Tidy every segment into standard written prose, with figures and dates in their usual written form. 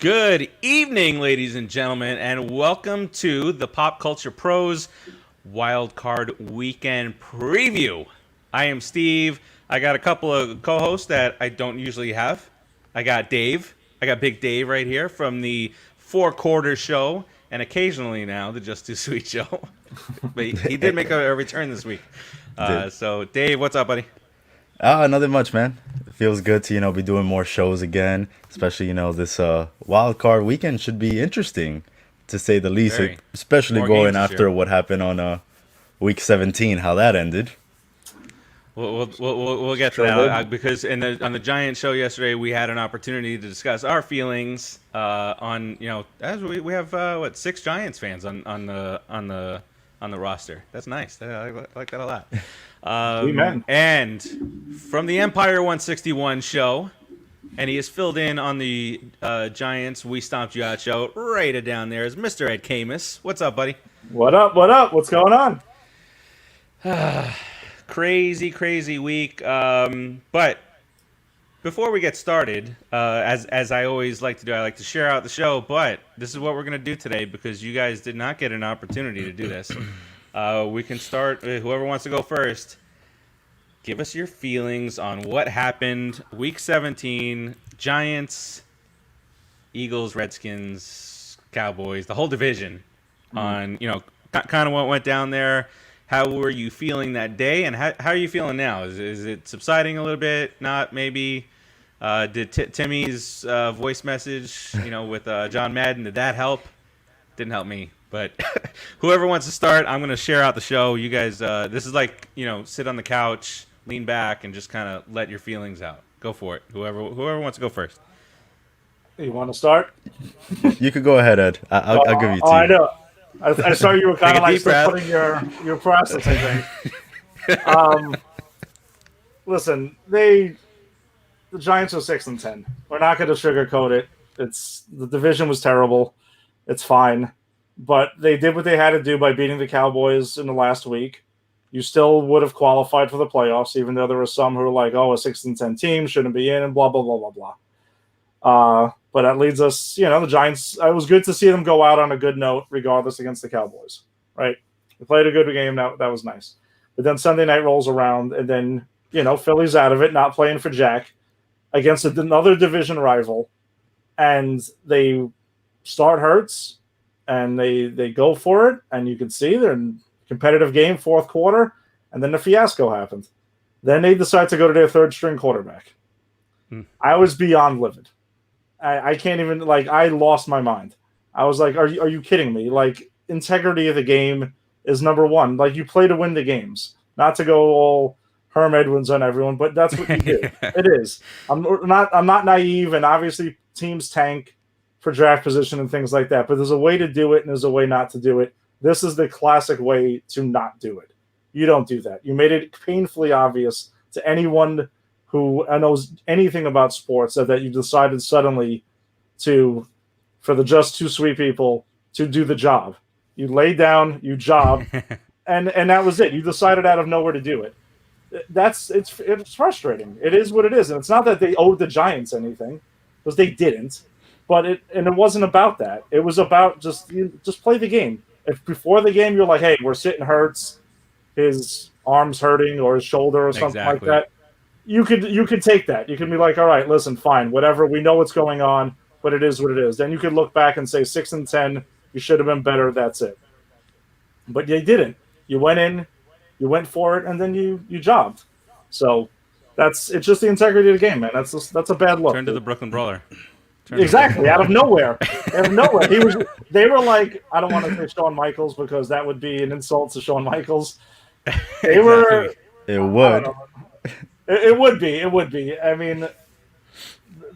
Good evening, ladies and gentlemen, and welcome to the Pop Culture Pros Wild Card Weekend Preview. I am Steve. I got a couple of co-hosts that I don't usually have. I got Dave. I got Big Dave right here from the Four Quarter Show, and occasionally now the Just Too Sweet Show. But he did make a return this week. So, Dave, what's up, buddy? Nothing much, man. It feels good to, be doing more shows again. Especially, this wild card weekend should be interesting, to say the least. Very. Especially More going games this after year. what happened on week 17, how that ended. We'll get to Sure that would. because on the Giant show yesterday we had an opportunity to discuss our feelings on as we have six Giants fans on the roster. That's nice. I like that a lot. Amen. And from the Empire 161 show, and he is filled in on the Giants We Stomped You Out show. Rated down there is Mr. Ed Camus. What's up, buddy? What up? What up? What's going on? Crazy week. But before we get started, as I always like to do, I like to share out the show. But this is what we're gonna do today because you guys did not get an opportunity to do this. We can start. Whoever wants to go first, give us your feelings on what happened. Week 17, Giants, Eagles, Redskins, Cowboys, the whole division. On kind of what went down there. How were you feeling that day, and how are you feeling now? Is it subsiding a little bit? Not maybe. Did Timmy's voice message, with John Madden, did that help? Didn't help me, but whoever wants to start, I'm gonna share out the show. You guys, this is like sit on the couch, lean back, and just kind of let your feelings out. Go for it. Whoever wants to go first. You want to start? You could go ahead, Ed. I'll give you two. I know. I saw you were kind Take of a like deep still breath. putting your processing thing. Listen, the Giants are 6-10. We're not going to sugarcoat it. The division was terrible. It's fine, but they did what they had to do by beating the Cowboys in the last week. You still would have qualified for the playoffs, even though there were some who were like, "Oh, a 6-10 team shouldn't be in," and blah blah blah blah blah. But that leads us, the Giants. It was good to see them go out on a good note, regardless against the Cowboys. Right? They played a good game. That was nice. But then Sunday night rolls around, and then Philly's out of it, not playing for Jack against another division rival, and they start Hurts, and they go for it, and you can see they're in a competitive game, fourth quarter, and then the fiasco happened. Then they decide to go to their third string quarterback. I was beyond livid. I can't even I lost my mind. I was like, are you kidding me? Like, integrity of the game is number one. Like, you play to win the games, not to go all Herm Edwards on everyone, but that's what you do. It is. I'm not naive, and obviously teams tank for draft position and things like that, but there's a way to do it and there's a way not to do it. This is the classic way to not do it. You don't do that. You made it painfully obvious to anyone who knows anything about sports that you decided suddenly for the Just Too Sweet people to do the job. You laid down, you jobbed, and that was it. You decided out of nowhere to do it. It's frustrating. It is what it is, and it's not that they owed the Giants anything, because they didn't. But it wasn't about that. It was about just play the game. If before the game you're like, hey, we're sitting Hurts, his arm's hurting or his shoulder or something Exactly. like that, you could take that. You can be like, all right, listen, fine, whatever. We know what's going on, but it is what it is. Then you could look back and say 6-10, you should have been better. That's it. But you didn't. You went in, you went for it, and then you jobbed. So it's just the integrity of the game, man. That's a bad look. Turn to the Brooklyn Brawler. Exactly, out of nowhere. Out of nowhere. They were like, I don't want to say Shawn Michaels because that would be an insult to Shawn Michaels. They were. It would. It would be. It would be. I mean,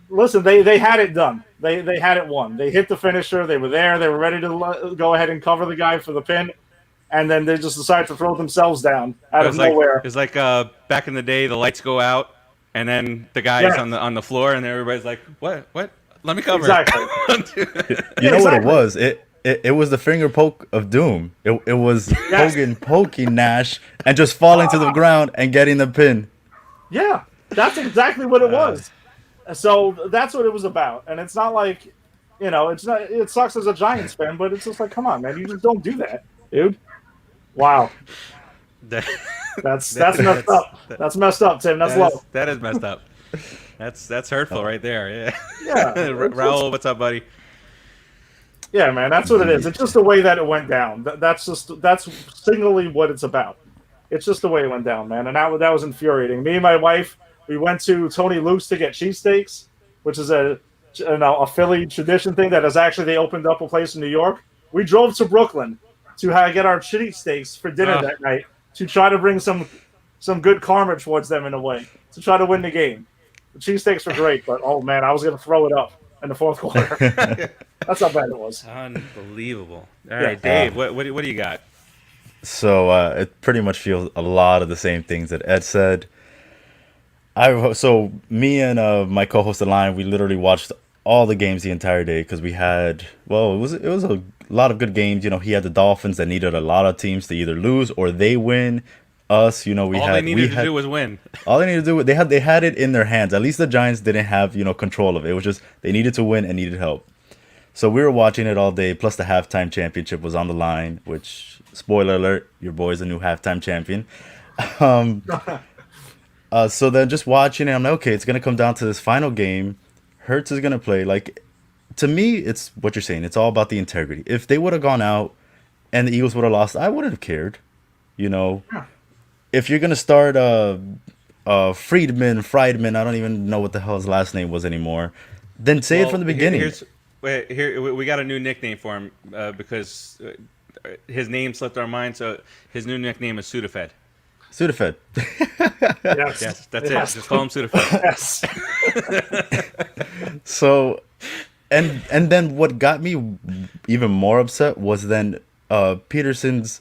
listen, they had it done. They had it won. They hit the finisher. They were there. They were ready to go ahead and cover the guy for the pin. And then they just decided to throw themselves down out of nowhere. It's like back in the day, the lights go out, and then the guy's on the floor, and everybody's like, "What? Let me cover." Exactly. You know what it was? It was the finger poke of doom. It was Hogan poking Nash and just falling to the ground and getting the pin. Yeah, that's exactly what it was. So that's what it was about. And it's not like You know, it's not. It sucks as a Giants fan, but it's just like, come on, man, you just don't do that, dude. Wow, That, that's messed up. That's messed up, Tim. That's low. that is messed up. That's hurtful right there. Yeah. Yeah, Raul, what's up, buddy? yeah, man, that's what it is. It's just the way that it went down. That's singly what it's about. It's just the way it went down, man, and that was infuriating. Me and my wife, we went to Tony Luke's to get cheesesteaks, which is a Philly tradition thing that is actually they opened up a place in New York. We drove to Brooklyn to get our cheesesteaks for dinner that night to try to bring some good karma towards them in a way to try to win the game. The cheesesteaks were great, but oh man, I was gonna throw it up in the fourth quarter. That's how bad it was. Unbelievable. All right, Dave, what do you got? So it pretty much feels a lot of the same things that Ed said. So me and my co-host Alon, we literally watched all the games the entire day because we had it was a lot of good games. You know, he had the Dolphins that needed a lot of teams to either lose or they win. Us, you know, all they needed to do was win. All they needed to do they had it in their hands. At least the Giants didn't have control of it. It was just they needed to win and needed help. So we were watching it all day. Plus the halftime championship was on the line. Which spoiler alert, your boy's a new halftime champion. So then just watching it, I'm like, okay, it's gonna come down to this final game. Hurts is gonna play. Like, to me, it's what you're saying. It's all about the integrity. If they would have gone out and the Eagles would have lost, I wouldn't have cared. You know. Yeah. If you're gonna start Friedman, I don't even know what the hell his last name was anymore. Then say it from the beginning. Here we got a new nickname for him because his name slipped our mind. So his new nickname is Sudafed. Sudafed. Yes, that's it. Just call him Sudafed. Yes. So, and then what got me even more upset was then Peterson's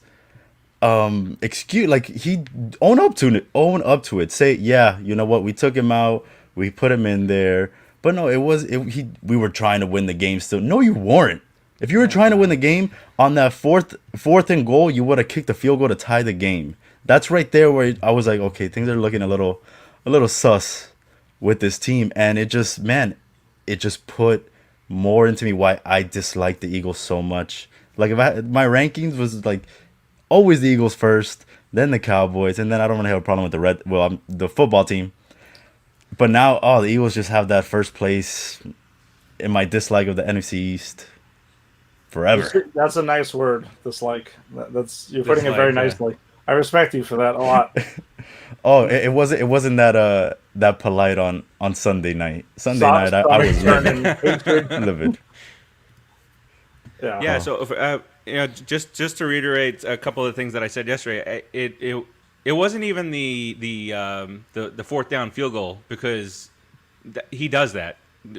excuse, like he own up to it. Say, yeah, you know what, we took him out, we put him in there, but no, we were trying to win the game still. No, you weren't. If you were trying to win the game on that fourth and goal, you would have kicked the field goal to tie the game. That's right there where I was like, okay, things are looking a little sus with this team, and it just put more into me why I dislike the Eagles so much. Like if my rankings was like always the Eagles first, then the Cowboys, and then I don't really have a problem with the football team. But now, the Eagles just have that first place in my dislike of the NFC East forever. That's a nice word, dislike. You're putting it very nicely. I respect you for that a lot. It wasn't that polite on Sunday night. Sunday night, I was livid. Yeah. So just to reiterate a couple of things that I said yesterday, it wasn't even the fourth down field goal because he does that.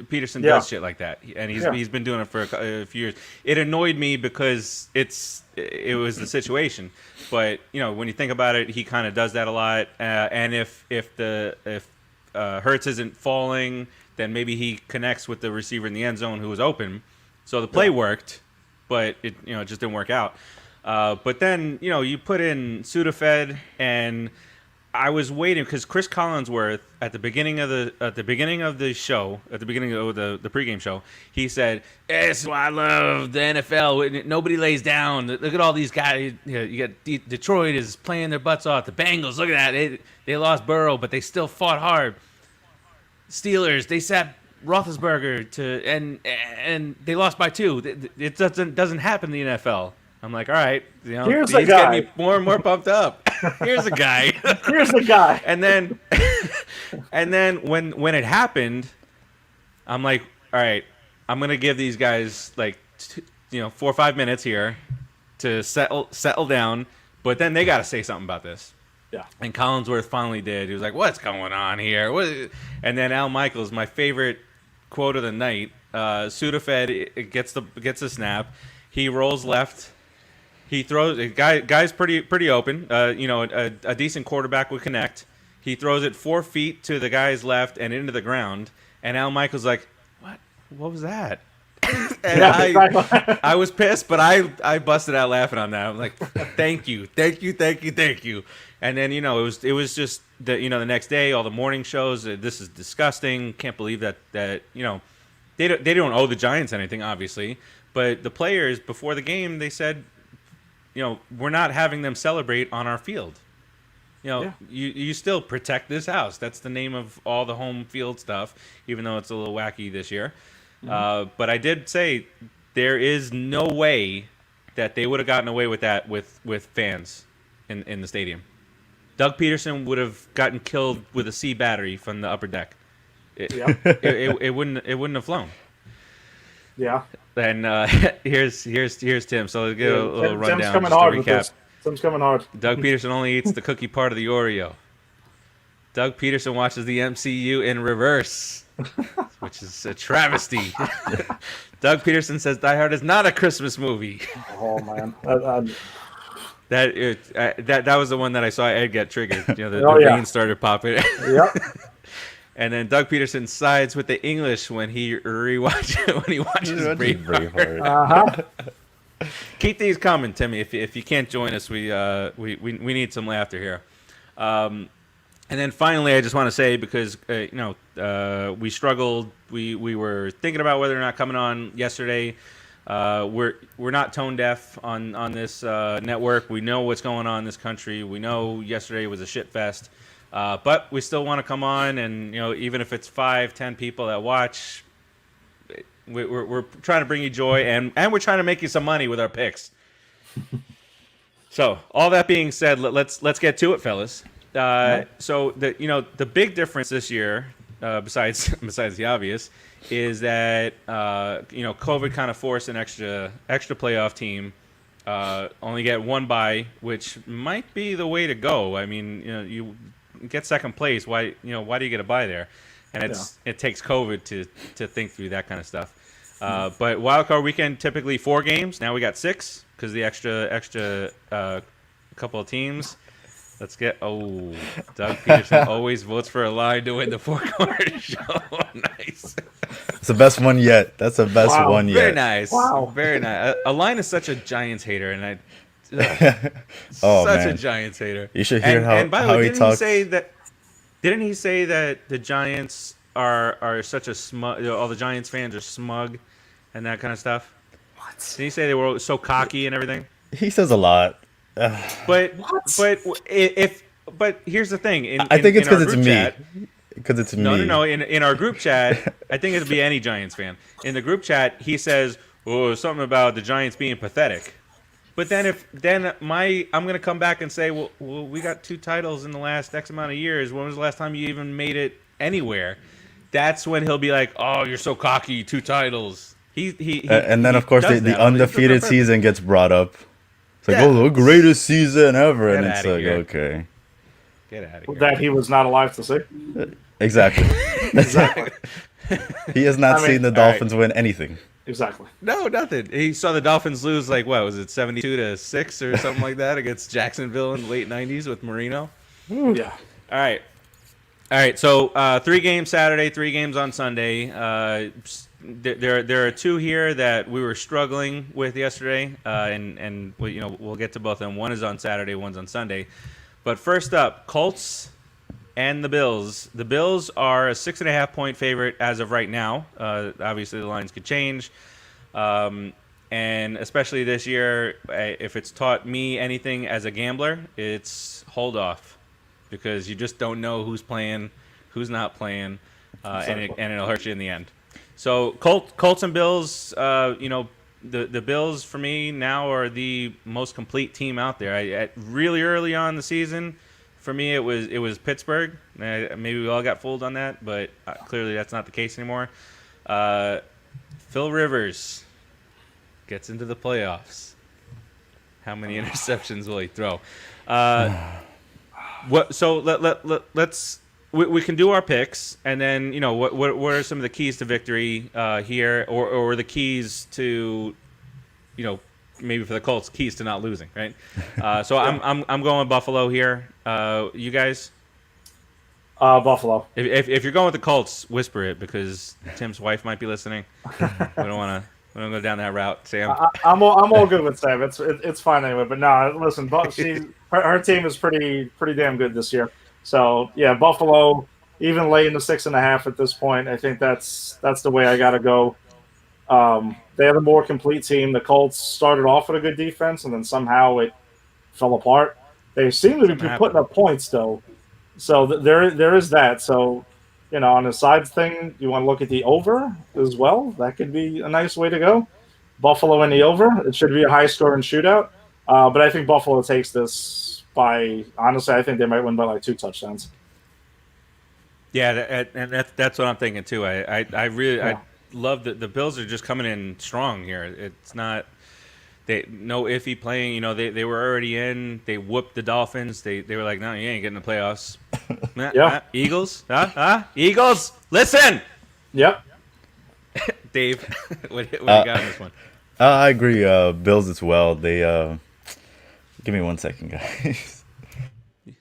Peterson does shit like that, and he's been doing it for a few years. It annoyed me because it was the situation, but when you think about it, he kind of does that a lot. And if Hurts isn't falling, then maybe he connects with the receiver in the end zone who was open, so the play worked, but it just didn't work out. But then you put in Sudafed, and I was waiting because Chris Collinsworth at the beginning of the show, at the beginning of the pregame show, he said, "That's why I love the NFL. Nobody lays down. Look at all these guys. You got Detroit is playing their butts off. The Bengals, look at that. They lost Burrow, but they still fought hard. Steelers, they sat Roethlisberger and they lost by 2. It doesn't happen in the NFL." I'm like, all right, here's he's the guy. getting me more and more pumped up. Here's a guy. Here's the guy. And then when it happened, I'm like, all right, I'm gonna give these guys like 4 or 5 minutes here to settle down. But then they got to say something about this. Yeah. And Collinsworth finally did. He was like, what's going on here? And then Al Michaels, my favorite quote of the night. Sudafed gets the snap. He rolls left. He throws. Guy's pretty open. A decent quarterback would connect. He throws it 4 feet to the guy's left and into the ground. And Al Michaels like, what was that? And I was pissed, but I busted out laughing on that. I'm like, thank you. And then it was just the next day, all the morning shows. This is disgusting. Can't believe that they don't owe the Giants anything, obviously, but the players before the game they said, we're not having them celebrate on our field. You still protect this house. That's the name of all the home field stuff, even though it's a little wacky this year. But I did say there is no way that they would have gotten away with that with fans in the stadium. Doug Peterson would have gotten killed with a C battery from the upper deck. It wouldn't have flown. Yeah. And here's Tim. So let's get a little rundown. Tim's coming just hard to with recap. this. Tim's coming hard. Doug Peterson only eats the cookie part of the Oreo. Doug Peterson watches the MCU in reverse, which is a travesty. Doug Peterson says Die Hard is not a Christmas movie. Oh man. That was the one that I saw Ed get triggered. The veins started popping. Yep. And then Doug Peterson sides with the English when he watches Braveheart. Keep these coming, Timmy. If you can't join us, we need some laughter here. And then finally, I just want to say, because we struggled. We were thinking about whether or not coming on yesterday. We're not tone deaf on this network. We know what's going on in this country. We know yesterday was a shit fest. But we still want to come on, and even if it's 5-10 people that watch, we're trying to bring you joy, and we're trying to make you some money with our picks. So all that being said, let's get to it, fellas. So the big difference this year, besides the obvious, is that COVID kind of forced an extra playoff team. Only get one bye, which might be the way to go. I mean, you get second place. Why do you get a bye there? And it takes COVID to think through that kind of stuff. But wildcard weekend, typically 4 games. Now we got 6 because the extra couple of teams. Let's get Doug Peterson always votes for a line to win the 4-corner show. Nice. It's the best one yet. That's the best one yet. Very nice. Wow. Very nice. A line is such a Giants hater, and man. a Giants hater. You should hear and by the way, he talks. Didn't he say that the Giants are such a smug? All the Giants fans are smug, and that kind of stuff. What? Did he say they were so cocky and everything? He says a lot. But here's the thing. I think it's because it's me. Because it's me. No. In our group chat, I think it'd be any Giants fan. In the group chat, he says, something about the Giants being pathetic. But then I'm gonna come back and say, well, we got 2 titles in the last X amount of years. When was the last time you even made it anywhere? That's when he'll be like, oh, you're so cocky, 2 titles. And then of course the undefeated season gets brought up. It's like, the greatest season ever, and it's like, okay, get out of here. That he was not alive to see. Exactly. Exactly. He has not seen the Dolphins win anything. Exactly. No, nothing. He saw the Dolphins lose, like, what was it, 72-6 or something like that against Jacksonville in the late 90s with Marino. Yeah. All right. So 3 games Saturday, 3 games on Sunday. There are 2 here that we were struggling with yesterday, and we'll get to both of them. One is on Saturday, one's on Sunday. But first up, Colts and the Bills. The Bills are a 6.5-point favorite as of right now. Obviously, the lines could change. And especially this year, if it's taught me anything as a gambler, it's hold off. Because you just don't know who's playing, who's not playing, and it'll hurt you in the end. So Colts and Bills, the Bills for me now are the most complete team out there. Really early on in the season, for me it was Pittsburgh. Maybe we all got fooled on that, but clearly that's not the case anymore. Phil Rivers gets into the playoffs. How many interceptions will he throw? So let's. We can do our picks, and then what are some of the keys to victory here, or the keys to, maybe for the Colts, keys to not losing, right? So I'm going Buffalo here. You guys? Buffalo. If you're going with the Colts, whisper it because Tim's wife might be listening. We don't want to go down that route, Sam. I'm all good with Sam. It's fine anyway. But no, listen, her team is pretty damn good this year. So yeah, Buffalo. even lay in the 6.5 at this point. I think that's the way I got to go. They have a more complete team. The Colts started off with a good defense, and then somehow it fell apart. They seem to be Something putting happened. up points though, so there is that. So on the sides thing, you want to look at the over as well. That could be a nice way to go. Buffalo in the over. It should be a high scoring shootout. But I think Buffalo takes this by, honestly, I think they might win by like 2 touchdowns. Yeah, and that's what I'm thinking too. I really Yeah. I love that the Bills are just coming in strong here. It's not no iffy playing. They were already in. They whooped the Dolphins. They were like, no, you ain't getting the playoffs. Yeah. Eagles, Eagles, listen, Yep. Dave, what do you got on this one? I agree. Bills as well. They give me 1 second, guys.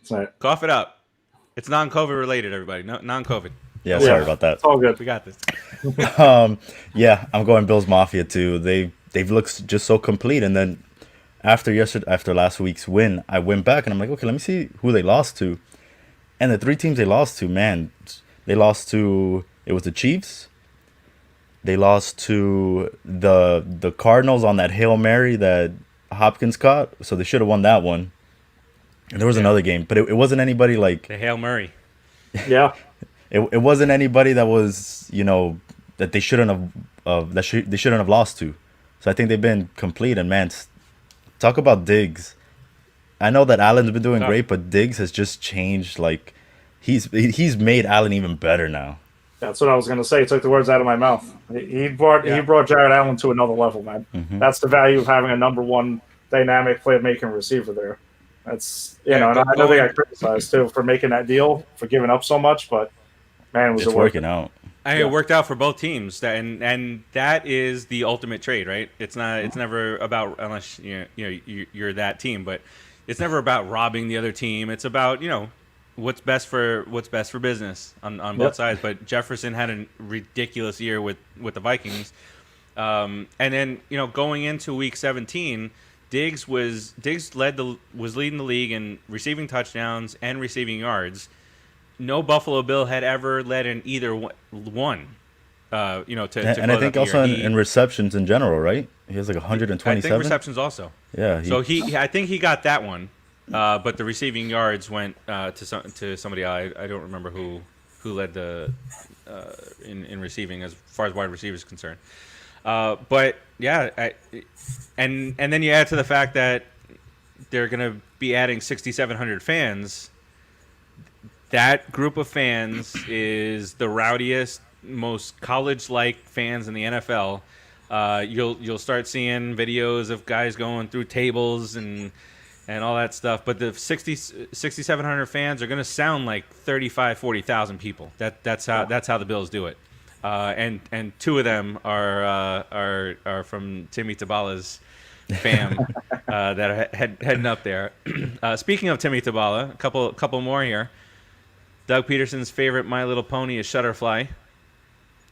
So, Cough it up. It's non-COVID related, everybody. No, non-COVID. Yeah, Yeah. sorry about that. it's all good. We got this. Yeah, I'm going Bills Mafia too. They've looked just so complete, and then after last week's win, I went back and I'm like, okay, let me see who they lost to, and the 3 teams they lost to, man, they lost to, it was the Chiefs. They lost to the Cardinals on that Hail Mary that Hopkins caught, so they should have won that one. And there was another game, but it wasn't anybody like The Hail Murray. Yeah. it wasn't anybody that was that they shouldn't have they shouldn't have lost to. So I think they've been complete. And man, talk about Diggs. I know that Allen's been doing great, but Diggs has just changed. Like he's made Allen even better now. That's what I was going to say. He took the words out of my mouth. He brought Jared Allen to another level, man. That's the value of having a number one dynamic playmaking receiver there. That's and I know they got criticized too for making that deal, for giving up so much, but man, was It's it worth working out. It worked out for both teams, and that is the ultimate trade, right? It's never about, unless you're that team, but it's never about robbing the other team. It's about what's best for business on both sides. But Jefferson had a ridiculous year with the Vikings, and then going into Week 17, Diggs was leading the league in receiving touchdowns and receiving yards. No Buffalo Bill had ever led in either one. To And I think also in receptions in general, right? He has like 127. I think receptions also. Yeah. I think he got that one, but the receiving yards went to somebody. I don't remember who led the in receiving as far as wide receivers is concerned. But yeah, and then you add to the fact that they're going to be adding 6,700 fans. That group of fans is the rowdiest, most college-like fans in the NFL. You'll start seeing videos of guys going through tables and all that stuff. But the 6,700 fans are going to sound like 40,000 people. That's how the Bills do it. And 2 of them are from Timmy Tabala's fam that are heading up there. Speaking of Timmy Tabala, a couple more here. Doug Peterson's favorite My Little Pony is Shutterfly.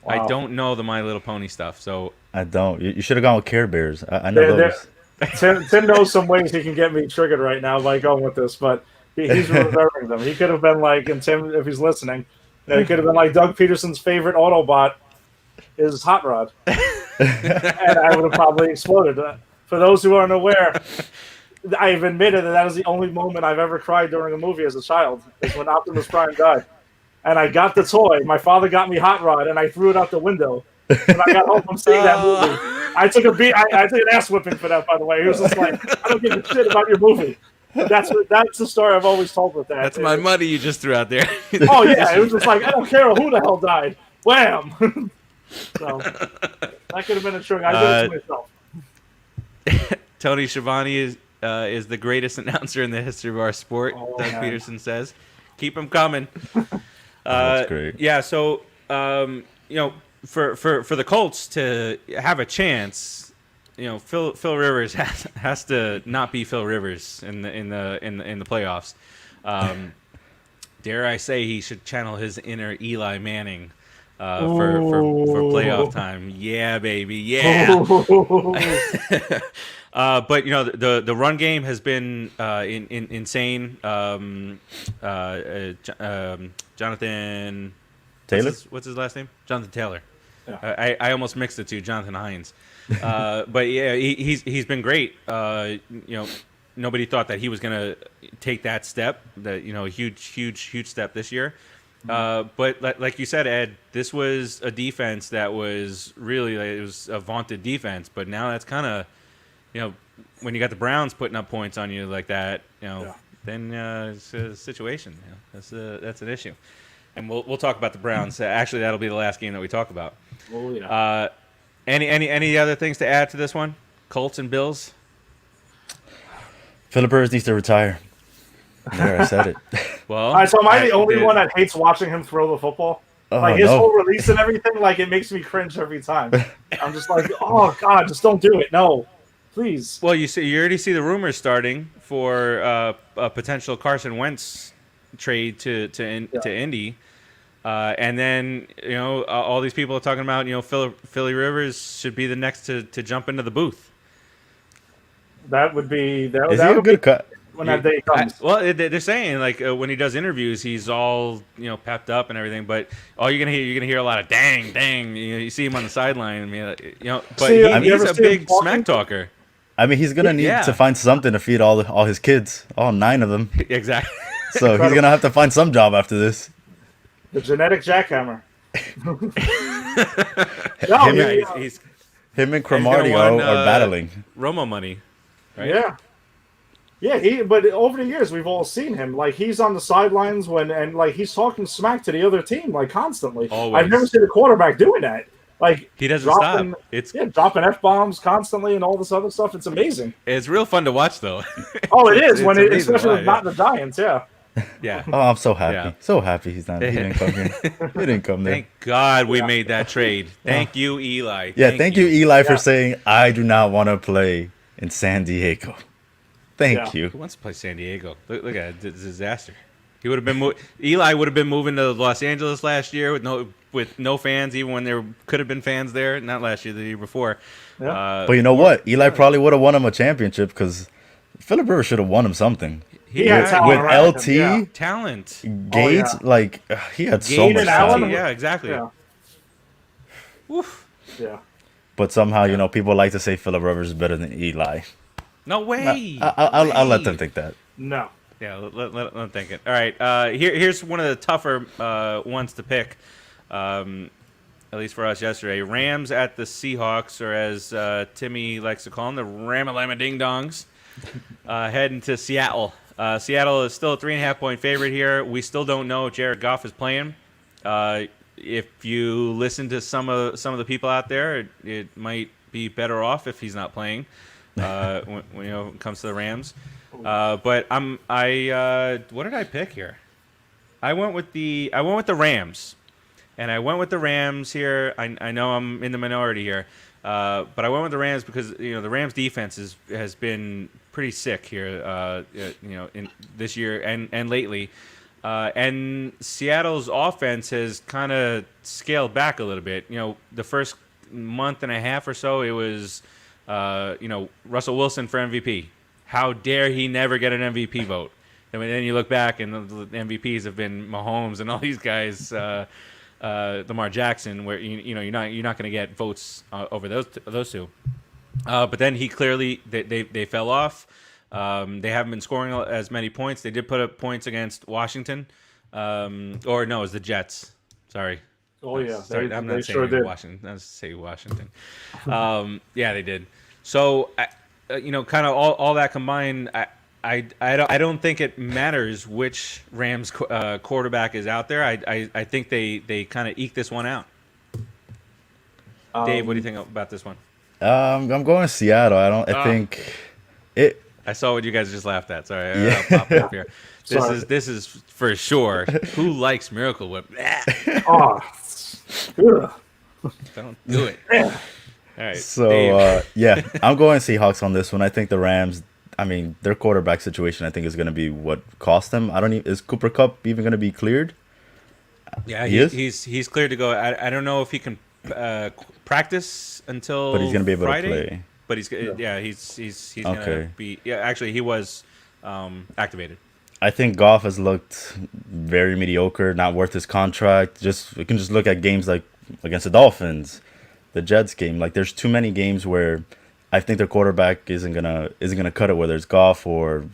Wow. I don't know the My Little Pony stuff, so I don't. You should have gone with Care Bears. I know those. Tim knows some ways he can get me triggered right now by going with this, but he's remembering them. He could have been like, and Tim, if he's listening, he could have been like, Doug Peterson's favorite Autobot is Hot Rod, and I would have probably exploded. For those who aren't aware, I've admitted that is the only moment I've ever cried during a movie as a child, is when Optimus Prime died. And I got the toy. My father got me Hot Rod, and I threw it out the window. When I got home from seeing that movie, I took an ass whipping for that. By the way, he was just like, "I don't give a shit about your movie." But that's the story I've always told with that. That's my money you just threw out there. Oh yeah, it was just like, I don't care who the hell died. Wham! So that could have been a trick. I did it to myself. Tony Schiavone is the greatest announcer in the history of our sport. Oh, Doug man. Peterson says, "Keep them coming." That's great. Yeah, so for the Colts to have a chance, Phil Rivers has to not be Phil Rivers in the playoffs. Dare I say he should channel his inner Eli Manning for playoff Ooh. time. Yeah, baby. Yeah. But the run game has been insane. Jonathan Taylor? What's his last name? Jonathan Taylor. Yeah. I almost mixed the two. Jonathan Hines. But yeah, he's been great. Nobody thought that he was gonna take that step. That huge step this year. But like you said, Ed, this was a defense that was really it was a vaunted defense. But now that's kind of when you got the Browns putting up points on you like that, then it's a situation. That's an issue. And we'll talk about the Browns. Actually, that'll be the last game that we talk about. Oh yeah. Any other things to add to this one? Colts and Bills. Philip Rivers needs to retire. There, I said it. Well, All right, so am I the only one that hates watching him throw the football? Oh, Like his no. whole release and everything, like it makes me cringe every time. I'm just like, oh god, just don't do it. No, please. Well, you already see the rumors starting for a potential Carson Wentz trade to Indy, and then all these people are talking about Philly Rivers should be the next to jump into the booth. That would be that. Is that he a would good be cut? when that day comes. They're saying like when he does interviews, he's all pepped up and everything. But all you're gonna hear a lot of dang. You see him on the sideline. I mean, but See, you he's ever a see him big talking? smack talker. I mean, he's gonna need Yeah. to find something to feed all his kids, all 9 of them. Exactly. So he's gonna have to find some job after this. The genetic jackhammer. Him, he's him and gonna Cromartie want, are battling. Romo money. Right? Yeah. Yeah, but over the years we've all seen him. Like he's on the sidelines and he's talking smack to the other team like constantly. Always. I've never seen a quarterback doing that. Like He doesn't dropping, stop. It's dropping F-bombs constantly and all this other stuff. It's amazing. It's real fun to watch though. Oh, it is It's when it, amazing especially to with watch, not the Giants. Yeah. Yeah. Oh, I'm so happy. Yeah. So happy he didn't come here. He didn't come there. Thank God we made that trade. Thank you, Eli. Yeah, thank you, Eli, for Yeah. saying I do not want to play in San Diego. Thank Yeah. you. Who wants to play San Diego? Look at it, it's a disaster. He would have been Eli would have been moving to Los Angeles last year with no fans, even when there could have been fans there. Not last year, the year before. Yeah. But you know what? Eli probably would have won him a championship because Philip Rivers should have won him something. He had had talent With around LT, him, yeah. talent. Gates, yeah. he had so Gates much and Allen. talent. Yeah, exactly. Yeah. Oof. Yeah. But somehow, people like to say Philip Rivers is better than Eli. No way. I'll let them think that. No. Yeah, let them think it. All right, here's one of the tougher ones to pick, at least for us yesterday. Rams at the Seahawks, or as Timmy likes to call them, the Ramalama Ding Dongs, heading to Seattle. Seattle is still a 3.5-point favorite here. We still don't know if Jared Goff is playing. If you listen to some of the people out there, it might be better off if he's not playing. When it comes to the Rams. But what did I pick here? I went with the Rams, and I went with the Rams here. I know I'm in the minority here, but I went with the Rams because the Rams defense has been pretty sick here, in this year and lately, and Seattle's offense has kind of scaled back a little bit. The first month and a half or so, it was. Russell Wilson for MVP. How dare he never get an MVP vote? I mean, then you look back and the MVPs have been Mahomes and all these guys, Lamar Jackson, where you're not going to get votes over those two. But then he clearly they fell off. They haven't been scoring as many points. They did put up points against Washington, or no, it was the Jets. Sorry. Oh yeah. Sorry, I'm they not sure saying did. Washington. I was say Washington. Yeah, they did. So, kind of all that combined, I don't think it matters which Rams quarterback is out there. I think they kind of eke this one out. Dave, what do you think about this one? I'm going to Seattle. I think it. I saw what you guys just laughed at. Sorry, Yeah. I'll pop it up here. Sorry. This is for sure. Who likes Miracle Whip? Oh. Ugh. Don't do it. Yeah. All right. So Dave. yeah, I'm going Seahawks on this one. I think the Rams. I mean, their quarterback situation, I think, is going to be what cost them. Is Cooper Kupp even going to be cleared? Yeah, He is, he's cleared to go. I don't know if he can practice until but he's gonna be able to Friday, play. but he's Yeah. yeah he's gonna Okay. be yeah. Actually, he was activated. I think Goff has looked very mediocre, not worth his contract. Just we can just look at games like against the Dolphins, the Jets game. Like there's too many games where I think their quarterback isn't gonna cut it, whether it's Goff or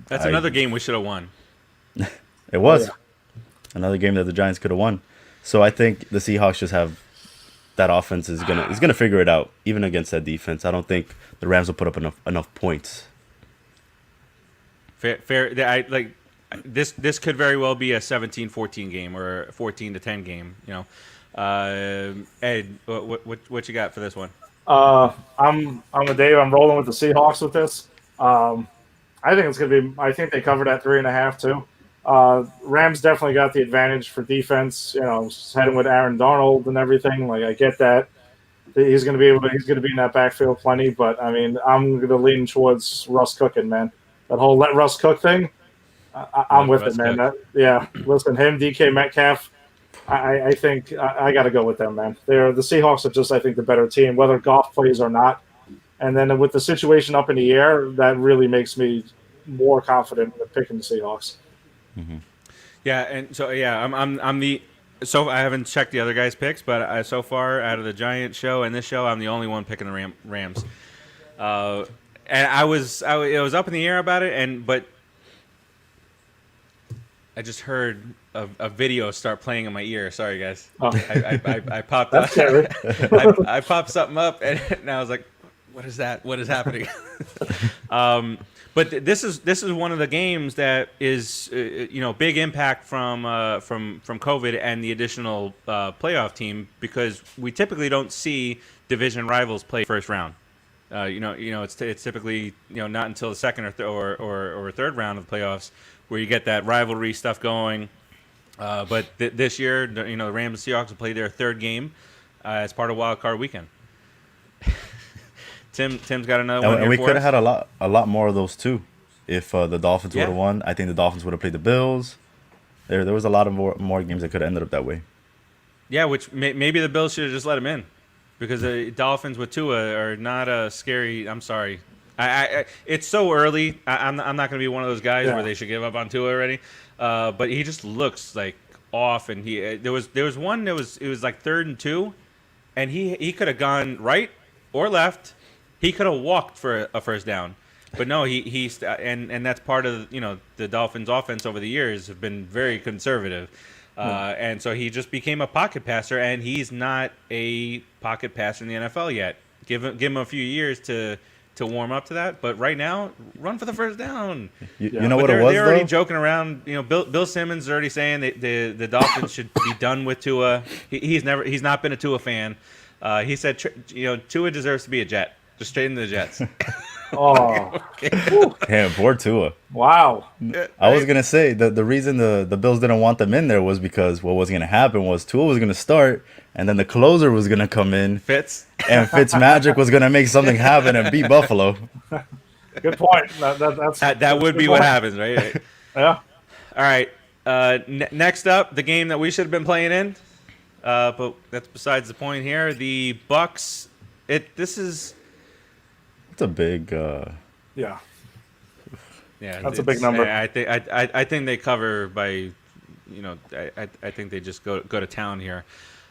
That's I. another game we should have won. It Oh yeah. was another game that the Giants could have won. So I think the Seahawks just have that offense is gonna figure it out even against that defense. I don't think the Rams will put up enough points. Fair. I like this. This could very well be a 17-14 game or a 14-10 game. You know, Ed, what you got for this one? I'm with Dave. I'm rolling with the Seahawks with this. I think it's gonna be. I think they covered at 3.5 too. Rams definitely got the advantage for defense. You know, heading with Aaron Donald and everything. Like I get that he's gonna be able to. He's gonna be in that backfield plenty. But I mean, I'm gonna lean towards Russ cooking, man. That whole let Russ cook thing. I'm with Russ it, man. Cook. Yeah, listen, him, DK Metcalf. I think I got to go with them, man. The Seahawks are just, I think, the better team, whether Goff plays or not. And then with the situation up in the air, that really makes me more confident in picking the Seahawks. Yeah, and so yeah, I'm the so I haven't checked the other guys' picks, but so far out of the Giant show and this show, I'm the only one picking the Rams. And it was up in the air about it, but I just heard a video start playing in my ear. Sorry, guys. Oh. I popped That's scary. I popped something up, and I was like, "What is that? What is happening?" But this is one of the games that is big impact from COVID and the additional playoff team, because we typically don't see division rivals play first round. It's typically not until the second or third round of the playoffs where you get that rivalry stuff going. But this year, the Rams and Seahawks will play their third game as part of Wild Card Weekend. Tim's got another one. And we here could for have us. had a lot more of those too, if the Dolphins would Yeah. have won. I think the Dolphins would have played the Bills. There was a lot of more games that could have ended up that way. Yeah, which maybe the Bills should have just let him in, because the Dolphins with Tua are not a scary. I'm sorry, it's so early. I'm not going to be one of those guys Yeah. where they should give up on Tua already. But he just looks like off, and there was one that it was like 3rd and 2, and he could have gone right or left. He could have walked for a first down. But no, and that's part of the Dolphins' offense over the years have been very conservative, and so he just became a pocket passer, and he's not a pocket passer in the NFL yet. Give him a few years to warm up to that, but right now, run for the first down. You Yeah. know But what it was they're already though? joking around. Bill Simmons is already saying that the Dolphins should be done with Tua. He's not been a Tua fan. He said Tua deserves to be a Jet. Just straight into the Jets. Oh, Damn, poor Tua. wow. I was gonna say the reason the Bills didn't want them in there was because what was gonna happen was Tua was gonna start, and then the closer was gonna come in, Fitz. and Fitzmagic was gonna make something happen and beat Buffalo. Good point. That's That would good be what point. happens, right? Yeah. All right. Next up, the game that we should have been playing in, but that's besides the point here. The Bucks. This is It's a big. Yeah. yeah. That's a big number. I think they cover by, I think they just go to town here.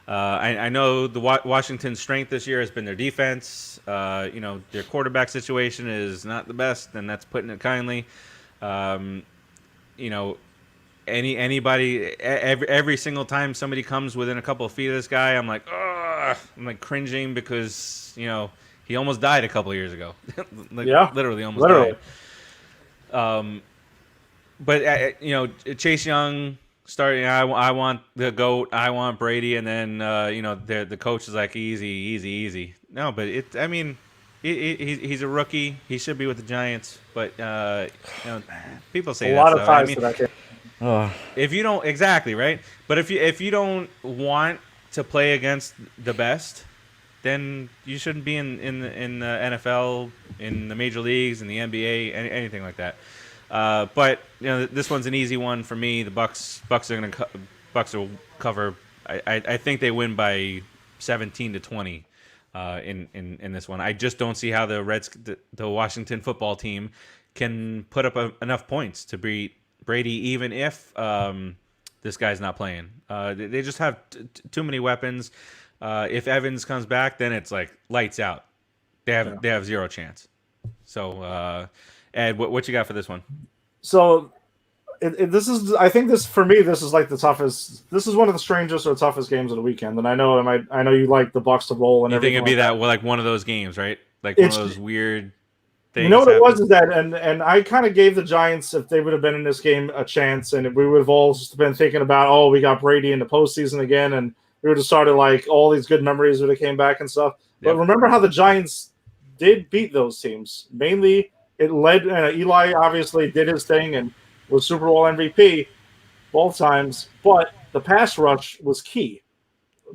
I know the Washington's strength this year has been their defense. Their quarterback situation is not the best, and that's putting it kindly. Anybody, every single time somebody comes within a couple of feet of this guy, I'm like, ugh, I'm like cringing because he almost died a couple of years ago. Yeah, literally almost literally. died. But Chase Young starting. I want the GOAT. I want Brady, and then the coach is like easy. No, but he's a rookie. He should be with the Giants. But people say A that lot of stuff. ties to that game. If you don't exactly right, but if you don't want to play against the best, then you shouldn't be in the NFL, in the major leagues, in the NBA, anything like that. But this one's an easy one for me. The Bucks are cover. I think they win by 17-20 in this one. I just don't see how the Washington football team can put up enough points to beat Brady, even if this guy's not playing. They just have too many weapons. If Evans comes back, then it's like lights out. They have zero chance. So, Ed, what you got for this one? So, this is, I think this, for me, this is like the toughest. This is one of the strangest or toughest games of the weekend. And I know you like the Bucks to roll and You everything. think it'd be like that like one of those games, right? Like one of those weird things. You know what happen. it was is that, and I kind of gave the Giants, if they would have been in this game, a chance, and we would have all just been thinking about, oh, we got Brady in the postseason again, and we would have started like all these good memories would have came back and stuff. But remember how the Giants did beat those teams. Mainly, it led. Eli obviously did his thing and was Super Bowl MVP both times, but the pass rush was key.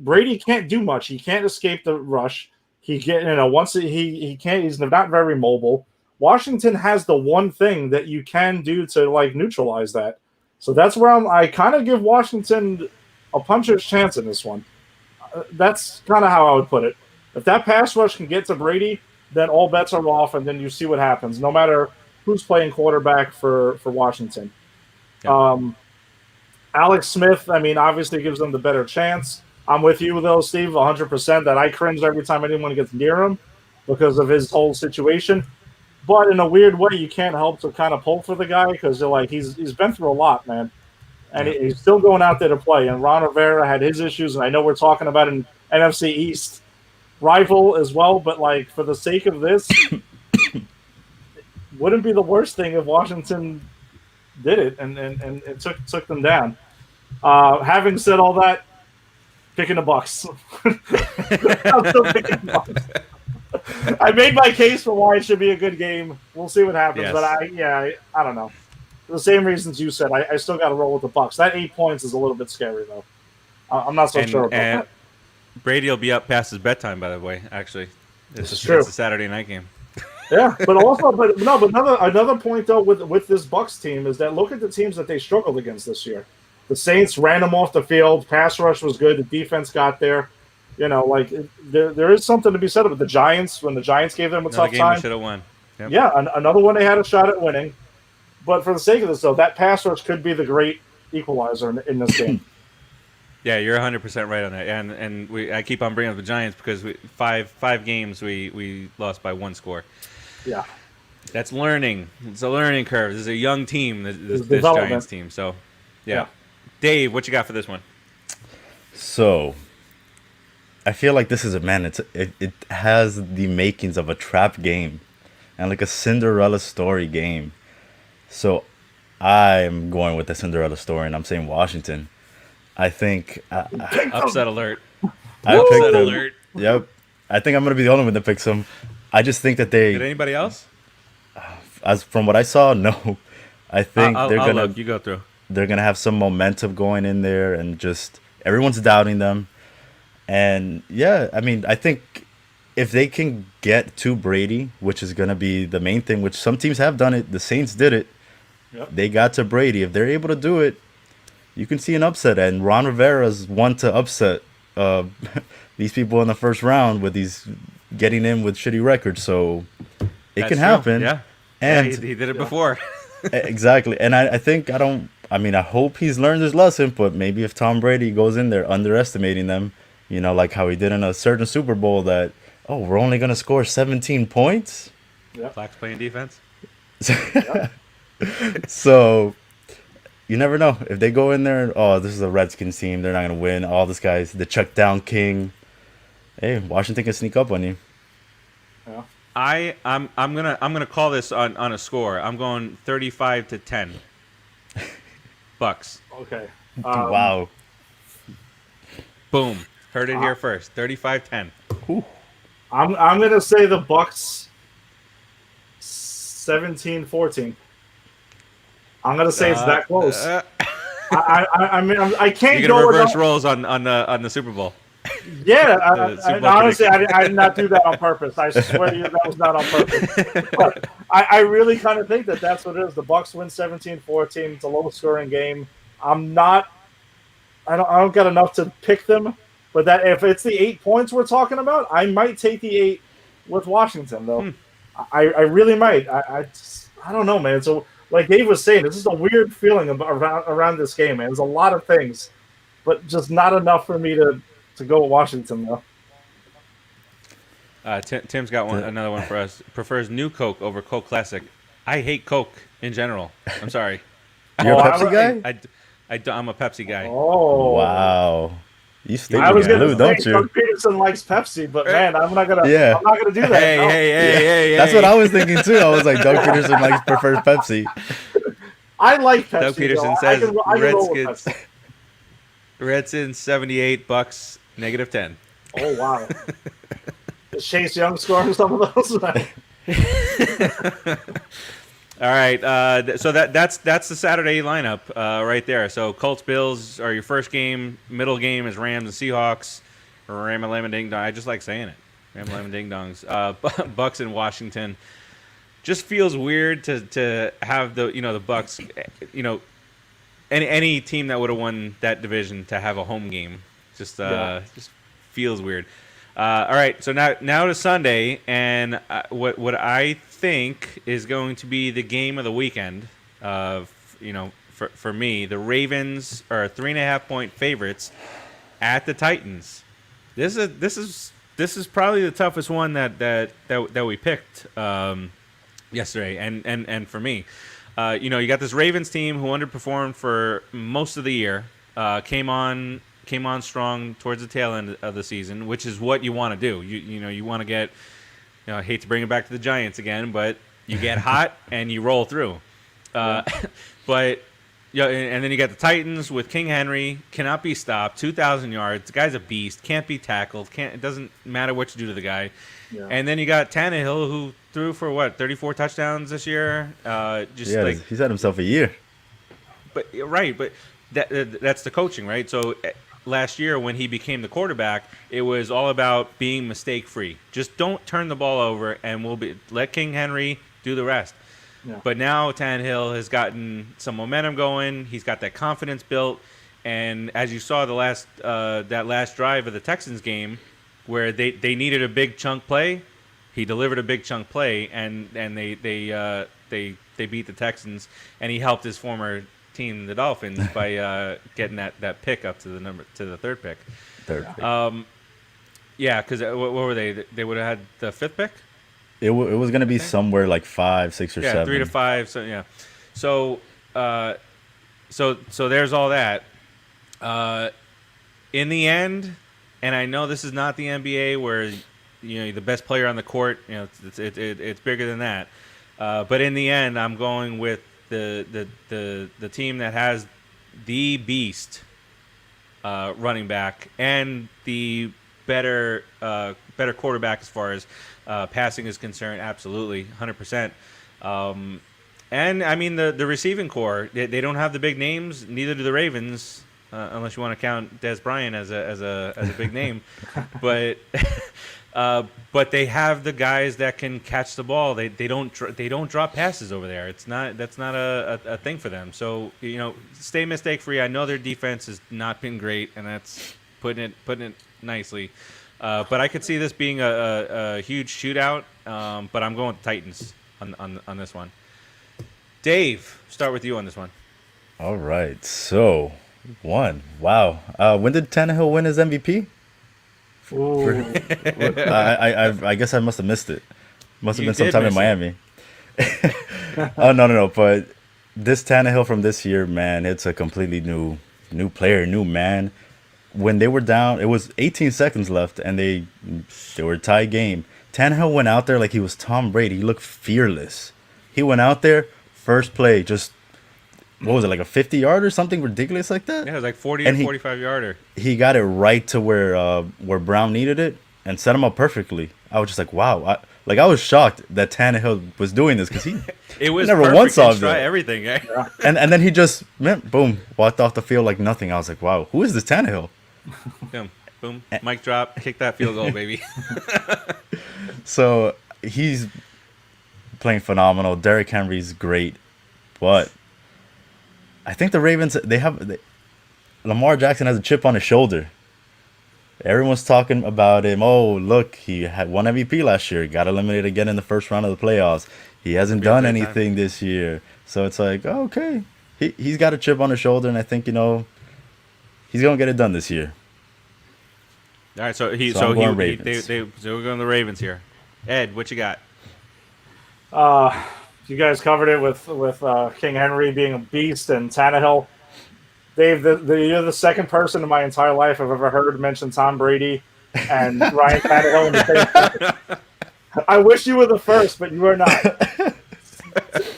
Brady can't do much. He can't escape the rush. He can't. He's not very mobile. Washington has the one thing that you can do to like neutralize that. So that's where I kind of give Washington a puncher's chance in this one. That's kind of how I would put it. If that pass rush can get to Brady, then all bets are off, and then you see what happens, no matter who's playing quarterback for Washington. Yeah. Alex Smith, I mean, obviously gives them the better chance. I'm with you, though, Steve, 100%, that I cringe every time anyone gets near him because of his whole situation. But in a weird way, you can't help to kind of pull for the guy because you're like, he's been through a lot, man. And he's still going out there to play. And Ron Rivera had his issues, and I know we're talking about an NFC East rival as well, but like for the sake of this, wouldn't be the worst thing if Washington did it and it took them down. Having said all that, picking the Bucks. I'm still picking the Bucks. I made my case for why it should be a good game. We'll see what happens, Yes. but I don't know. For the same reasons you said, I still got to roll with the Bucks. That 8 points is a little bit scary though. I'm not so sure about that. Brady will be up past his bedtime, by the way. Actually, it's true. It's a Saturday night game. Yeah, but another point though with this Bucks team is that look at the teams that they struggled against this year. The Saints ran them off the field. Pass rush was good. The defense got there. You know, like there is something to be said about the Giants when the Giants gave them a Another tough game time. they should have won. Yep. Yeah, another one they had a shot at winning. But for the sake of this, though, that pass rush could be the great equalizer in this game. Yeah, you're 100% right on that. And I keep on bringing up the Giants because five games we lost by one score. Yeah. That's learning. It's a learning curve. This is a young team, this development. Giants team. So, yeah. Yeah. Dave, what you got for this one? So, I feel like this is it has the makings of a trap game and like a Cinderella story game. So, I'm going with the Cinderella story, and I'm saying Washington. I think Upset alert. I Upset picked them. alert. Yep. I think I'm gonna be the only one that picks them. I just think that Did anybody else? as from what I saw, no. I think I'll look. You go through. they're gonna have some momentum going in there, and just everyone's doubting them. And yeah, I mean, I think if they can get to Brady, which is gonna be the main thing, which some teams have done it. The Saints did it. Yep. They got to Brady. If they're able to do it, you can see an upset. And Ron Rivera's one to upset these people in the first round with these getting in with shitty records. So it That's can true. happen. Yeah. And he did it before. exactly. And I think I hope he's learned his lesson, but maybe if Tom Brady goes in there underestimating them, you know, like how he did in a certain Super Bowl that, oh, we're only going to score 17 points. Flax playing defense. So you never know. If they go in there and, oh, this is a Redskins team, they're not going to win. All this guy's the check down king. Hey, Washington can sneak up on you. Yeah. I'm gonna call this on a score. I'm going 35-10. Bucks. Okay. Wow. Boom. Heard it here first. 35-10. I'm gonna say the Bucks 17-14. I'm gonna say it's that close. I mean, I can't You're go gonna reverse without- roles on the Super Bowl. Yeah, Super Bowl honestly, I did not do that on purpose. I swear to you, that was not on purpose. But I really kind of think that's what it is. The Bucks win 17-14. It's a low-scoring game. I I don't get enough to pick them. But that if it's the 8 points we're talking about, I might take the 8 with Washington though. I really might. I don't know, man. So like Dave was saying, it's just a weird feeling around this game, man. There's a lot of things, but just not enough for me to go with Washington though. Tim's got another one for us. Prefers new Coke over Coke Classic. I hate Coke in general. I'm sorry. You're a Oh, Pepsi guy? I'm a Pepsi guy. Oh Wow. You stay I was with gonna blue, say don't you? Doug Peterson likes Pepsi, but man, I'm not gonna Yeah. do that. Hey, no. hey. That's what I was thinking too. I was like, Doug Peterson prefers Pepsi. I like Pepsi. Doug Peterson though. says I can roll with Redskins. Pepsi. Redskins $78, -10. Oh wow. Is Chase Young scoring some of those? All right, so that's the Saturday lineup right there. So Colts Bills are your first game. Middle game is Rams and Seahawks. Ramalama Ding Dong. I just like saying it. Ramalama Ding Dongs. Bucks in Washington. Just feels weird to have the Bucks. Any team that would have won that division to have a home game just feels weird. All right, so now to Sunday, and what I think is going to be the game of the weekend. For me, the Ravens are 3.5-point favorites at the Titans. This is probably the toughest one that we picked yesterday, and for me, you got this Ravens team who underperformed for most of the year, came on strong towards the tail end of the season, which is what you want to do. You want to get, I hate to bring it back to the Giants again, but you get hot and you roll through. But and then you got the Titans with King Henry, cannot be stopped, 2,000 yards. The guy's a beast, can't be tackled. It doesn't matter what you do to the guy. Yeah. And then you got Tannehill, who threw for 34 touchdowns this year. He's had himself a year. But that's the coaching, right? So last year when he became the quarterback, it was all about being mistake-free. Just don't turn the ball over, and let King Henry do the rest. Yeah. But now Tannehill has gotten some momentum going. He's got that confidence built, and as you saw that last drive of the Texans game, where they needed a big chunk play, he delivered a big chunk play, and they beat the Texans, and he helped his former team, the Dolphins, by getting that pick up to the third pick. Yeah, because what were they? They would have had the fifth pick. It was going to be somewhere like 5, 6, or 7. Yeah, 3 to 5. So yeah, so there's all that. In the end, and I know this is not the NBA where the best player on the court. It's bigger than that. But in the end, I'm going with the team that has the beast running back and the better quarterback as far as passing is concerned. Absolutely, 100%. And I mean the receiving core, they don't have the big names. Neither do the Ravens, unless you want to count Des Bryant as a big name. But they have the guys that can catch the ball. They don't drop passes over there. That's not a thing for them. So stay mistake free. I know their defense has not been great, and that's putting it nicely. But I could see this being a huge shootout. But I'm going with the Titans on this one. Dave, start with you on this one. All right. So, wow. When did Tannehill win his MVP? I guess I must have missed it. Must have been sometime in Miami. Oh no! But this Tannehill from this year, man, it's a completely new player, new man. When they were down, it was 18 seconds left, and they were tie game. Tannehill went out there like he was Tom Brady. He looked fearless. He went out there, first play, just what was it, like a 50-yard or something ridiculous like that? Yeah, it was like 40 or 45-yarder. He got it right to where Brown needed it and set him up perfectly. I was just like, wow. I was shocked that Tannehill was doing this because it was never once solved it. Everything, eh? Yeah. And then he just boom, walked off the field like nothing. I was like, wow, who is this Tannehill? Boom, mic drop, kick that field goal, baby. So he's playing phenomenal. Derrick Henry's great, but I think the Ravens Lamar Jackson has a chip on his shoulder. Everyone's talking about him. Oh, look, he had won MVP last year. Got eliminated again in the first round of the playoffs. He hasn't Be a done great time. anything this year. So it's like, oh, okay. He's got a chip on his shoulder, and I think, he's going to get it done this year. All right, so I'm so going we're Ravens. going the Ravens here. Ed, what you got? You guys covered it with King Henry being a beast and Tannehill. Dave, you're the second person in my entire life I've ever heard mention Tom Brady and Ryan Tannehill in the same sentence. I wish you were the first, but you are not.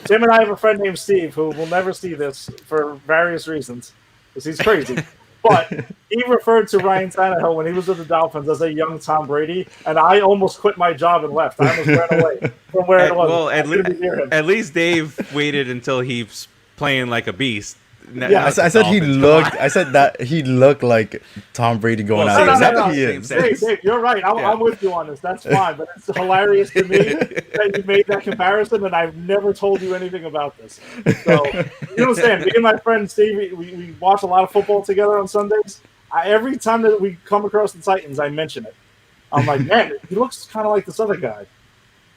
Tim and I have a friend named Steve who will never see this for various reasons because he's crazy. But he referred to Ryan Tannehill when he was with the Dolphins as a young Tom Brady, and I almost quit my job and left. I almost ran away from where it was. Well, I couldn't be near him. at least Dave waited until he's playing like a beast. Yeah, I said he looked. I said that he looked like Tom Brady going Well, out. same Not sentence, that he same is. sentence. Dave, you're right. I'm with you on this. That's fine. But it's hilarious to me that you made that comparison, and I've never told you anything about this. So, you understand, me and my friend Steve, we watch a lot of football together on Sundays. Every time that we come across the Titans, I mention it. I'm like, man, he looks kind of like this other guy.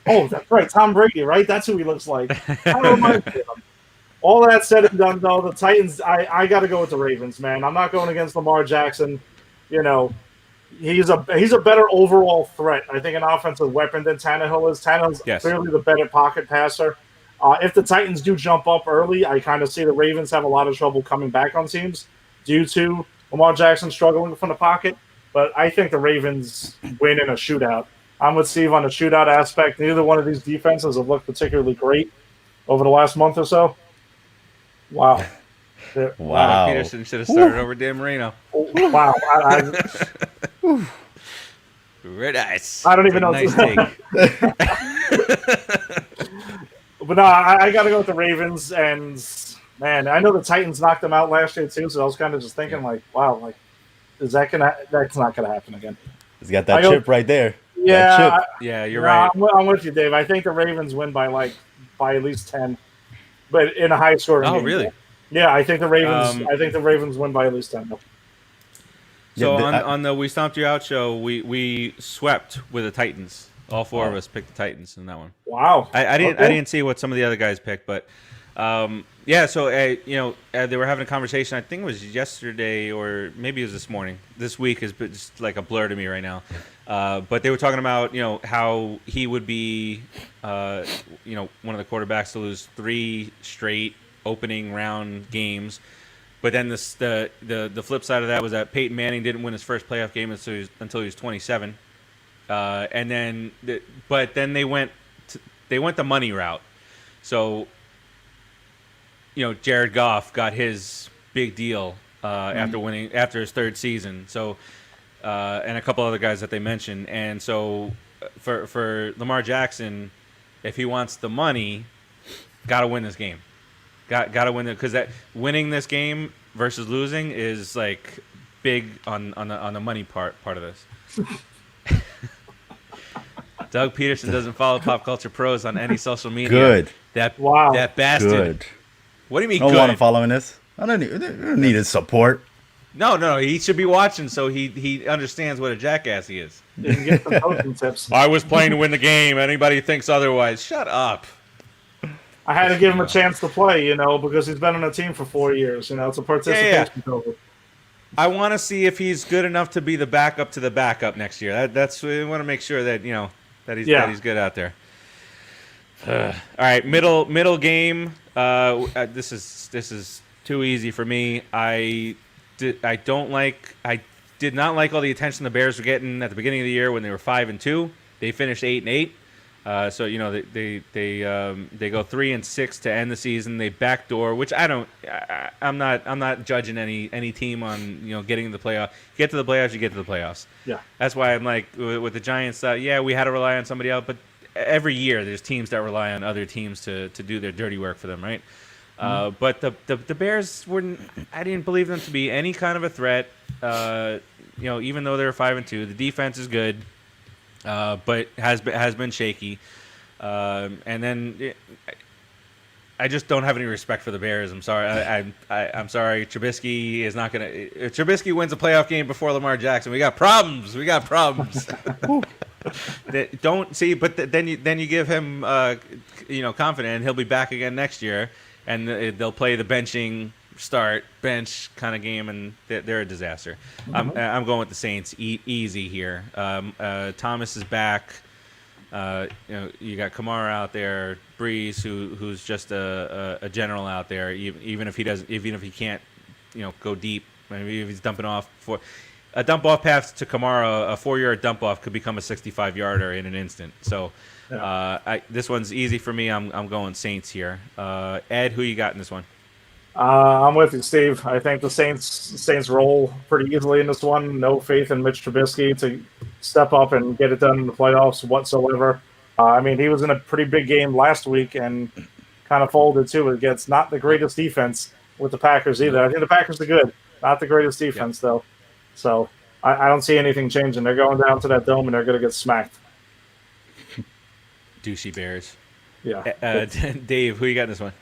Oh, that's right. Tom Brady, right? That's who he looks like. Kind of reminds me of him. All that said and done, though, the Titans, I got to go with the Ravens, man. I'm not going against Lamar Jackson. He's a better overall threat. I think an offensive weapon than Tannehill is. Tannehill's clearly the better pocket passer. If the Titans do jump up early, I kind of see the Ravens have a lot of trouble coming back on teams due to Lamar Jackson struggling from the pocket. But I think the Ravens win in a shootout. I'm with Steve on the shootout aspect. Neither one of these defenses have looked particularly great over the last month or so. Wow. Wow. Peterson should have started over Dan Marino. Wow. Red ice. I don't even know. Nice take. But no, I got to go with the Ravens. And, man, I know the Titans knocked them out last year, too. So I was kind of just thinking, wow, that's not going to happen again. He's got that chip right there. Yeah. You're right. I'm with you, Dave. I think the Ravens win by at least 10. But in a high scoring game. Oh, really? Yeah, I think the Ravens. I think the Ravens win by at least 10. So on the We Stomped You Out show, we swept with the Titans. All four of us picked the Titans in that one. Wow. I didn't see what some of the other guys picked, but yeah. So they were having a conversation. I think it was yesterday or maybe it was this morning. This week is just like a blur to me right now. But they were talking about how he would be one of the quarterbacks to lose 3 straight opening round games. But then the flip side of that was that Peyton Manning didn't win his first playoff game until he was 27. And then they went the money route. So Jared Goff got his big deal after his third season. So and a couple other guys that they mentioned. And so for Lamar Jackson, if he wants the money, got to win this game. Got to win it, because that winning this game versus losing is like big on the money part of this. Doug Peterson doesn't follow Pop Culture Pros on any social media. Good. That bastard. Good. What do you mean I don't good? want to follow in this. I don't need his support. No. He should be watching so he understands what a jackass he is. You can get some coaching tips. I was playing to win the game. Anybody who thinks otherwise, shut up. I had to give him a chance to play, because he's been on a team for 4 years. It's a participation trophy. I want to see if he's good enough to be the backup to the backup next year. That's we want to make sure that that he's good out there. All right, middle game. This is too easy for me. I did not like all the attention the Bears were getting at the beginning of the year when they were 5-2. They finished 8-8. So they go 3-6 to end the season. They backdoor, which I'm not judging any team on getting to the playoff. Get to the playoffs, you get to the playoffs. Yeah, that's why I'm like with the Giants. We had to rely on somebody else, but every year there's teams that rely on other teams to do their dirty work for them, right? But the Bears I didn't believe them to be any kind of a threat. Even though they're 5-2, the defense is good. But has been shaky, and then I just don't have any respect for the Bears. I'm sorry. I'm sorry. Trubisky is not gonna. If Trubisky wins a playoff game before Lamar Jackson, we got problems. We got problems. Don't see, but then you give him, confident, and he'll be back again next year, and they'll play the benching start bench kind of game, and they're a disaster. I'm going with the Saints easy here. Thomas is back. You got Kamara out there, Breeze, who's just a general out there. Even if he can't, go deep. Maybe if he's dumping off for a dump off pass to Kamara, a 4-yard dump off could become a 65-yarder in an instant. So, this one's easy for me. I'm going Saints here. Ed, who you got in this one? I'm with you, Steve. I think the Saints roll pretty easily in this one. No faith in Mitch Trubisky to step up and get it done in the playoffs whatsoever. He was in a pretty big game last week and kind of folded too against not the greatest defense with the Packers either. I think the Packers are good, not the greatest defense though. So I don't see anything changing. They're going down to that dome and they're going to get smacked. Douchey Bears. Yeah. Dave, who you got in this one?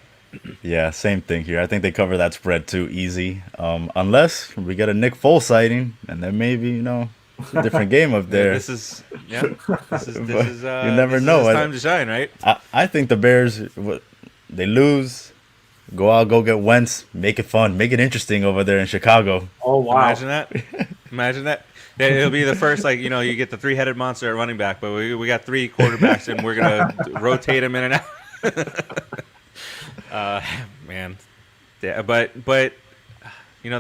Yeah, same thing here. I think they cover that spread too easy. Unless we get a Nick Foles sighting, and then maybe a different game up there. This is you never know. It's time to shine, right? I think the Bears, they lose, go out, go get Wentz, make it fun, make it interesting over there in Chicago. Oh wow! Imagine that. It'll be the first, you get the 3-headed monster at running back, but we got 3 quarterbacks, and we're gonna rotate them in and out. Man, yeah, but the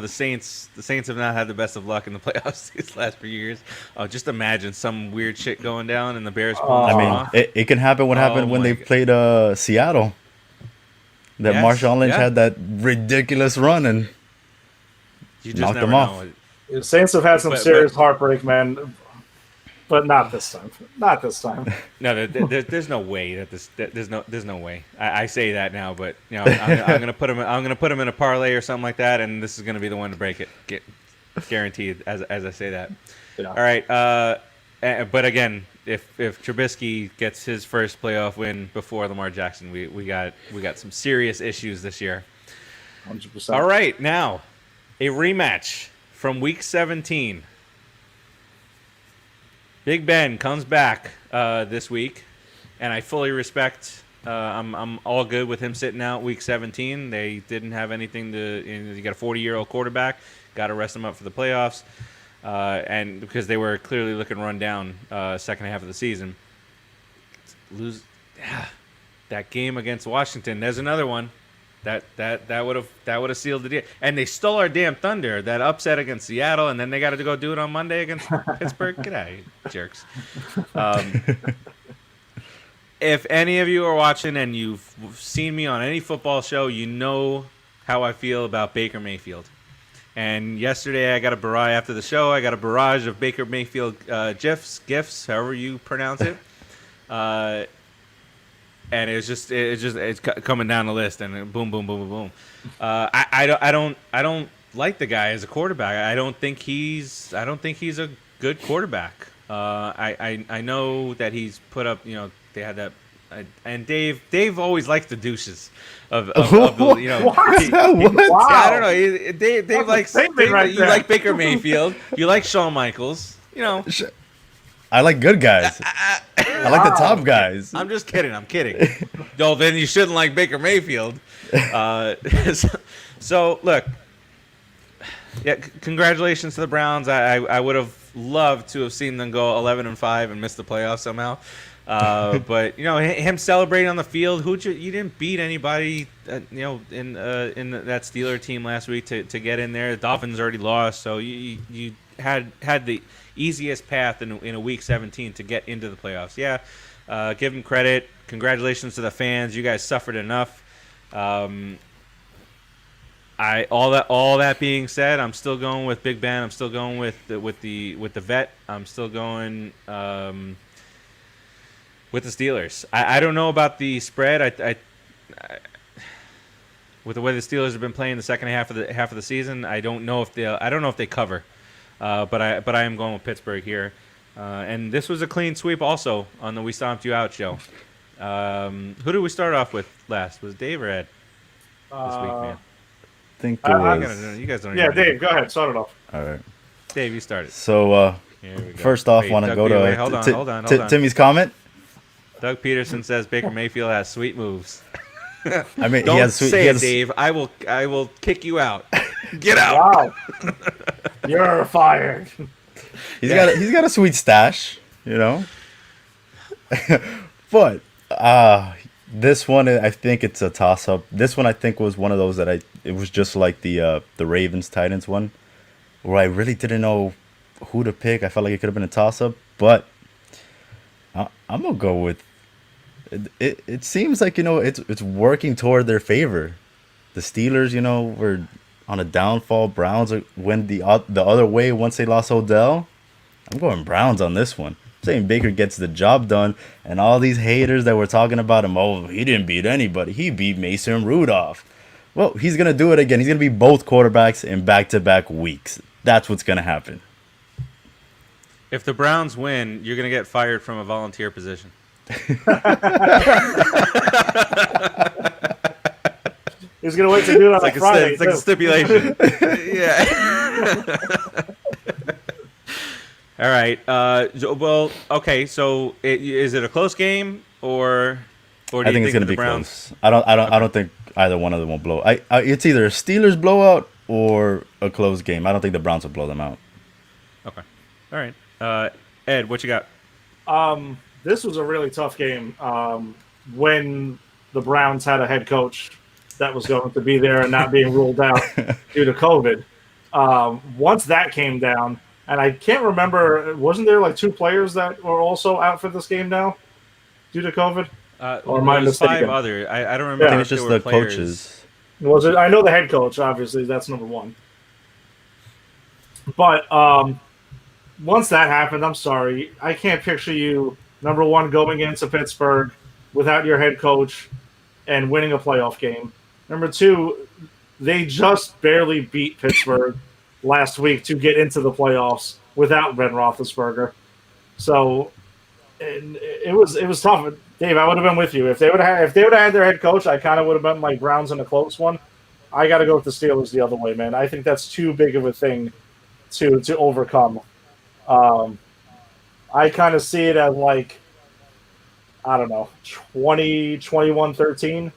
Saints have not had the best of luck in the playoffs these last few years. Just imagine some weird shit going down and the Bears pulling off. It can happen. What happened when they played Seattle? That Marshawn Lynch had that ridiculous run and you just knocked never them off. know. The Saints have had some serious heartbreak, man. But not this time. Not this time. No, there's no way there's no way. I say that now, but I'm gonna put him in a parlay or something like that, and this is gonna be the one to break it, guaranteed. As I say that. Yeah. All right. But again, if Trubisky gets his first playoff win before Lamar Jackson, we got some serious issues this year. 100%. All right, now a rematch from Week 17. Big Ben comes back this week, and I fully respect. I'm all good with him sitting out Week 17. They didn't have anything to. You got a 40-year-old quarterback. Got to rest him up for the playoffs, and because they were clearly looking run down second half of the season. That game against Washington. There's another one. That would have sealed the deal. And they stole our damn thunder. That upset against Seattle, and then they got to go do it on Monday against Pittsburgh. Get out of here, jerks. If any of you are watching and you've seen me on any football show, you know how I feel about Baker Mayfield. And yesterday I got a barrage after the show. I got a barrage of Baker Mayfield gifs, however you pronounce it. And it's coming down the list, and boom, boom, boom, boom, boom. I don't like the guy as a quarterback. I don't think he's a good quarterback. I know that he's put up. They had that, and Dave always likes the douches of the, What? Wow. I don't know. Dave likes. You there. like Baker Mayfield. You like Shawn Michaels. I like good guys. I like the top guys. I'm just kidding. I'm kidding. No, then you shouldn't like Baker Mayfield. So look, congratulations to the Browns. I would have loved to have seen them go 11-5 and miss the playoffs somehow. But him celebrating on the field. You didn't beat anybody. In that Steeler team last week to get in there. The Dolphins already lost, so you had the easiest path in a Week 17 to get into the playoffs. Yeah, give him credit. Congratulations to the fans. You guys suffered enough. All that being said, I'm still going with Big Ben. I'm still going with the vet. I'm still going with the Steelers. I don't know about the spread. I with the way the Steelers have been playing the second half of the season, I don't know if they cover. But I am going with Pittsburgh here. And this was a clean sweep also on the We Stomped You Out show. Who did we start off with last? Was Dave or Ed this week, man? I think it I was. You guys don't. Yeah, even Dave, go ahead. Start it off. All right. Dave, you started. So Here we go. first off, Wait, want to Doug go Beal, to wait, hold on. Timmy's comment. Doug Peterson says Baker Mayfield has sweet moves. I mean, Don't he has sweet. say He it, has, Dave. I will kick you out. Get out. Wow. You're fired. He's got a sweet stash, you know. But this one, I think it's a toss up. This one I think was one of those that it was just like the Ravens Titans one, where I really didn't know who to pick. I felt like it could have been a toss up, but I'm gonna go with it seems like, you know, it's working toward their favor. The Steelers, you know, were on a downfall. Browns went the other way once they lost Odell. I'm going Browns on this one. I'm saying Baker gets the job done, and all these haters that were talking about him, oh, he didn't beat anybody. He beat Mason Rudolph. Well, he's going to do it again. He's going to be both quarterbacks in back-to-back weeks. That's what's going to happen. If the Browns win, you're gonna get fired from a volunteer position. He's gonna wait to do it on Friday. It's like a stipulation. Yeah. All right. Well, okay. So, is it a close game, or do I you think it's going to the be Browns? close. I don't think either one of them will blow. It's either a Steelers blowout or a close game. I don't think the Browns will blow them out. Okay. All right. Ed, what you got? This was a really tough game. When the Browns had a head coach that was going to be there and not being ruled out due to COVID. Once that came down, and I can't remember, wasn't there like 2 players that were also out for this game now due to COVID? Or am I There's mistaken? 5 other. I don't remember. Yeah. I think if it's just there were the players. coaches. Was it? I know the head coach, obviously, that's number 1. But once that happened, I'm sorry, I can't picture you, number 1, going into Pittsburgh without your head coach and winning a playoff game. Number 2, they just barely beat Pittsburgh last week to get into the playoffs without Ben Roethlisberger. So it was tough. Dave, I would have been with you if they would have had their head coach. I kind of would have been like Browns in a close one. I got to go with the Steelers the other way, man. I think that's too big of a thing to overcome. I kind of see it as like, I don't know, 20, 21-13.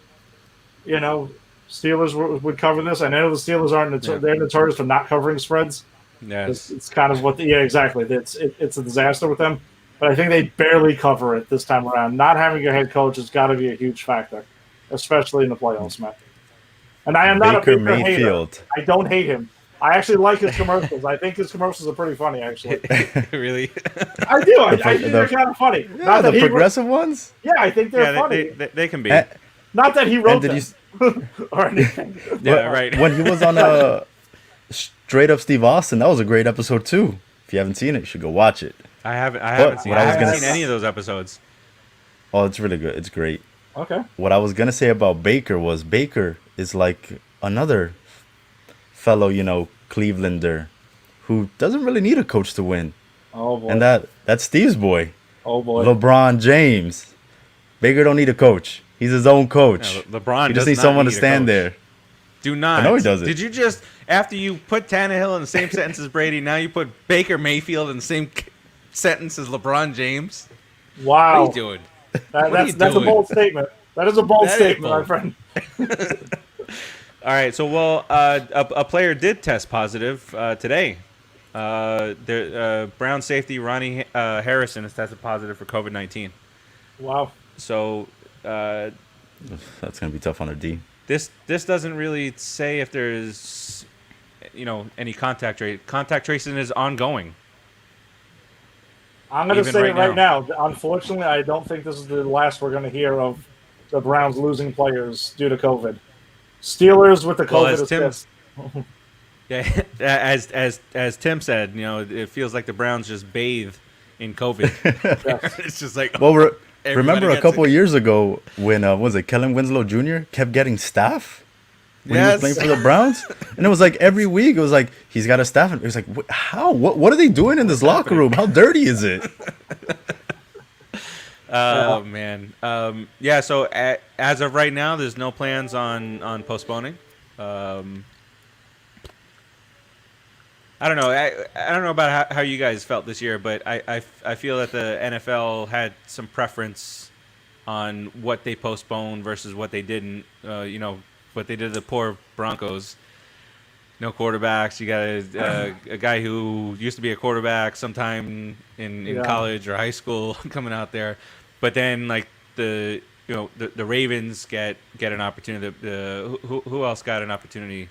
You know, Steelers would cover this. I know the Steelers aren't they're notorious for not covering spreads. Yes. It's kind of what exactly. It's a disaster with them. But I think they barely cover it this time around. Not having your head coach has got to be a huge factor, especially in the playoffs, man. And I am not Baker a Baker Mayfield. hater. I don't hate him. I actually like his commercials. I think his commercials are pretty funny, actually. Really? I do. I think they're kind of funny. Yeah, Not the that he progressive ones. Yeah, I think they're Yeah, funny. they can be. And, Not that he wrote and did them or anything. Yeah, right. When he was on Straight Up Steve Austin, that was a great episode too. If you haven't seen it, you should go watch it. I haven't seen. what I was gonna seen any of those episodes. Oh, it's really good. It's great. Okay. What I was gonna say about Baker was Baker is like another fellow, you know, Clevelander who doesn't really need a coach to win. Oh boy. And that's Steve's boy, Oh boy. LeBron James. Baker don't need a coach. He's his own coach. Yeah, LeBron he does just needs not someone need to a stand coach. there. Do not. I know he doesn't. Did you just, after you put Tannehill in the same sentence as Brady, now you put Baker Mayfield in the same sentence as LeBron James? Wow. What are you doing? That's a doing? bold statement. That is a bold That is statement, my bold. friend. All right, so a player did test positive today. The Brown safety Ronnie Harrison has tested positive for COVID-19. Wow. So That's gonna be tough on their D. this doesn't really say if there's any contact tracing. Contact tracing is ongoing. I'm going to Even say right it right now. Unfortunately, I don't think this is the last we're going to hear of the Browns losing players due to COVID. Steelers with the Well, COVID as Tim- assist. Yeah, as Tim said, it feels like the Browns just bathe in COVID. It's just like Well, everybody remember a gets couple it. of years ago when was it Kellen Winslow Jr. kept getting staff when he Yes. was playing for the Browns, and it was like every week it was like he's got a staff, and it was like how what are they doing in this locker room? How dirty is it? Oh man. Yeah. So as of right now, there's no plans on postponing. Um, I don't know. I don't know about how you guys felt this year, but I feel that the NFL had some preference on what they postponed versus what they didn't. What they did to the poor Broncos. No quarterbacks. You got a guy who used to be a quarterback sometime in Yeah. college or high school coming out there, but then like the Ravens get an opportunity. Who else got an opportunity?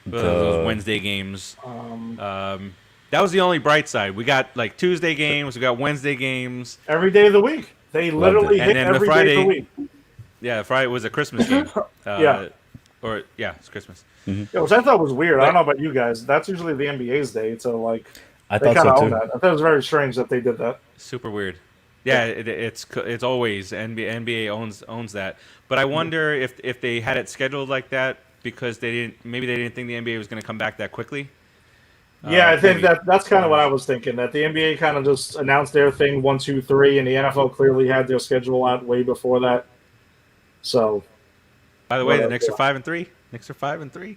Those The Wednesday games. Um, That was the only bright side. We got like Tuesday games. We got Wednesday games. every day of the week. They Loved literally it. And hit then the every day of the Friday- week. Yeah, Friday was a Christmas game. Yeah. Or yeah, it's Christmas. Yeah, which I thought was weird. I don't know about you guys. That's usually the NBA's day, so like I they thought kind of so own too. that. I thought it was very strange that they did that. Super weird. Yeah, it's always NBA owns that. But I wonder if they had it scheduled like that because they didn't think the NBA was going to come back that quickly. Yeah, I think Maybe. that's kind of what I was thinking. That the NBA kind of just announced their thing 1, 2, 3, and the NFL clearly had their schedule out way before that. So By the way, the Well, Knicks yeah. are 5-3. Knicks are 5-3.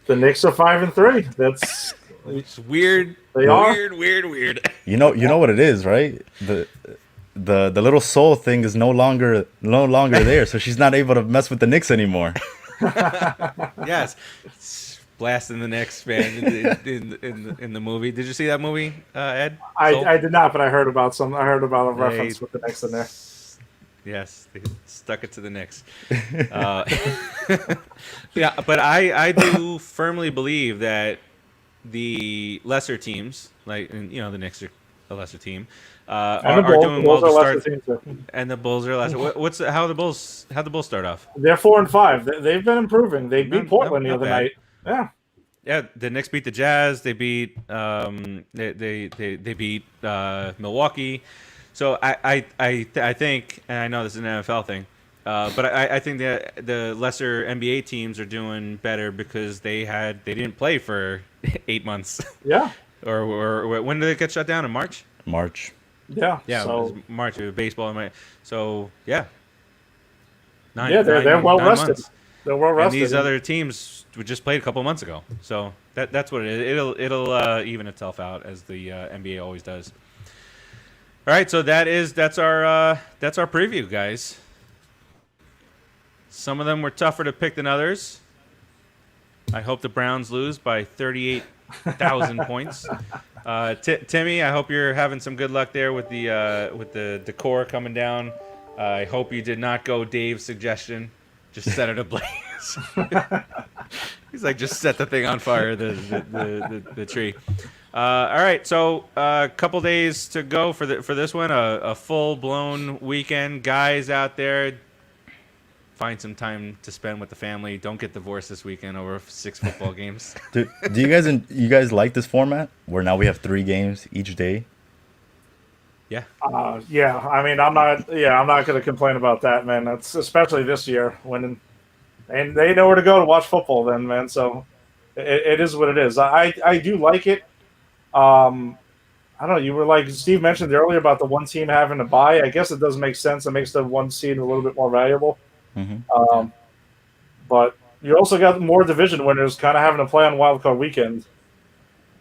the Knicks are 5-3. That's It's weird. They are? Weird. You know what it is, right? The little soul thing is no longer there, so she's not able to mess with the Knicks anymore. Yes. Blasting the Knicks, man, in the movie. Did you see that movie, Ed? Soul? I did not, but I heard about a reference They- with the Knicks in there. Yes, they stuck it to the Knicks. Yeah, but I do firmly believe that the lesser teams, like the Knicks are a lesser team, And the are Bulls, doing the well Bulls are to lesser start, teams too. and the Bulls are lesser. How'd the Bulls start off? They're 4-5. They've been improving. They beat Not- Portland not the other bad. night. Yeah. Yeah, the Knicks beat the Jazz. They beat they beat Milwaukee. So I think, and I know this is an NFL thing, but I think that the lesser NBA teams are doing better because they didn't play for 8 months, Yeah. or when did it get shut down, in March? March. Yeah. Yeah, it So was March with baseball. So yeah, they're well 9 rested. months. They're well And rested. these other teams we just played a couple months ago, so that's what it is. It'll even itself out as the NBA always does. All right, so that's our preview, guys. Some of them were tougher to pick than others. I hope the Browns lose by 38,000 points. Timmy, I hope you're having some good luck there with the decor coming down. I hope you did not go Dave's suggestion. Just set it ablaze. He's like, just set the thing on fire, the tree. All right, so a couple days to go for this one. A full blown weekend, guys out there. Find some time to spend with the family. Don't get divorced this weekend over 6 football games. Do you guys like this format where now we have 3 games each day? Yeah. Yeah, I mean, I'm not going to complain about that, man. That's especially this year and they know where to go to watch football then, man. So it is what it is. I do like it. I don't know. You were like Steve mentioned earlier about the one team having to buy. I guess it does make sense. It makes the one seed a little bit more valuable. Mm-hmm. But you also got more division winners kind of having to play on wild card weekend.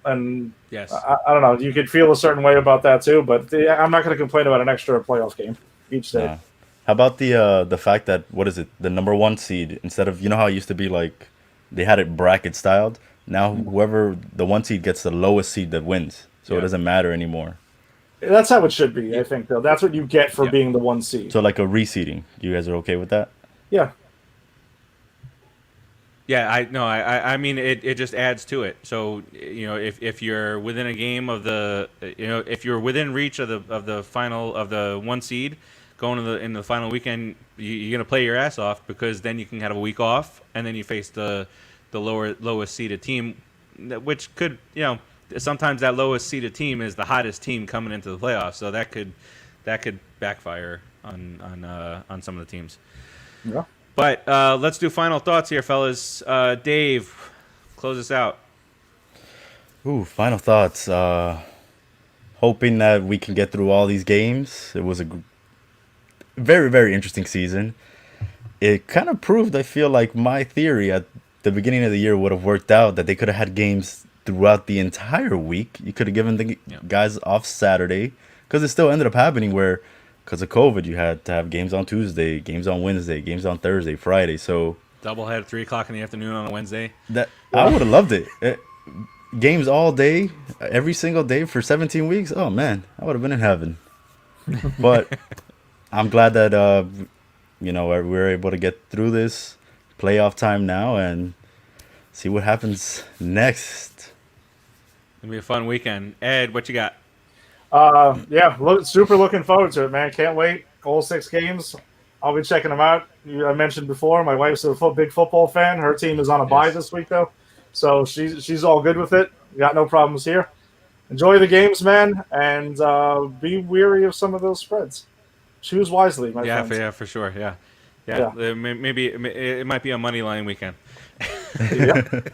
And Yes. I don't know. You could feel a certain way about that too, but I'm not going to complain about an extra playoff game each day. How about the fact that the number 1 seed, instead of how it used to be like they had it bracket styled, now whoever the 1 seed gets the lowest seed that wins, so it Yeah. doesn't matter anymore. That's how it should be, I think. Though that's what you get for Yeah. being the one seed. So like a reseeding. You guys are okay with that? Yeah, Yeah, I mean it just adds to it. So if you're within a game of if you're within reach of the final of the 1 seed going in the final weekend, you're gonna play your ass off because then you can have a week off and then you face the lowest seeded team, which could sometimes that lowest seeded team is the hottest team coming into the playoffs, so that could backfire on some of the teams. yeah. But let's do final thoughts here, fellas. Dave, close us out. Ooh, final thoughts. Hoping that we can get through all these games. very, very interesting season. It kind of proved, I feel like, my theory at the beginning of the year would have worked out, that they could have had games throughout the entire week. You could have given the Yeah. guys off Saturday, because it still ended up happening where, because of COVID, you had to have games on Tuesday, games on Wednesday, games on Thursday, Friday. So Doublehead at 3 o'clock in the afternoon on a Wednesday. that I would have loved it. Games all day, every single day for 17 weeks. Oh man, I would have been in heaven. But I'm glad that we're able to get through this playoff time now and see what happens next. It'll be a fun weekend. Ed, what you got? Yeah, super looking forward to it, man. Can't wait. All 6 games. I'll be checking them out. I mentioned before, my wife's a big football fan. Her team is on a bye this week, though, so she's all good with it. Got no problems here. Enjoy the games, man, and be weary of some of those spreads. Choose wisely, my friends. Yeah, for sure. Yeah. Maybe it might be a money line weekend. Yep.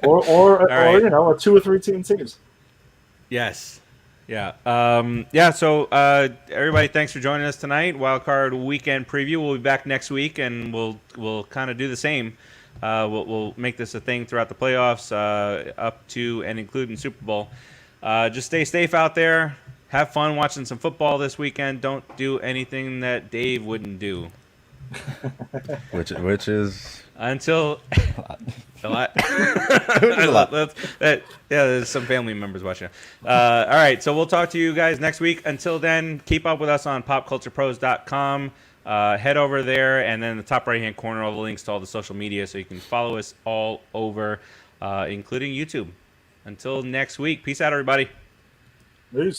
or right. a 2 or 3 teams. Yes. Yeah. So everybody, thanks for joining us tonight. Wildcard weekend preview. We'll be back next week, and we'll kind of do the same. We'll make this a thing throughout the playoffs, up to and including Super Bowl. Just stay safe out there. Have fun watching some football this weekend. Don't do anything that Dave wouldn't do. Which is Until a lot. There's some family members watching. All right, so we'll talk to you guys next week. Until then, keep up with us on popculturepros.com. Head over there, and then in the top right-hand corner, all the links to all the social media, so you can follow us all over, including YouTube. Until next week, peace out, everybody. Peace.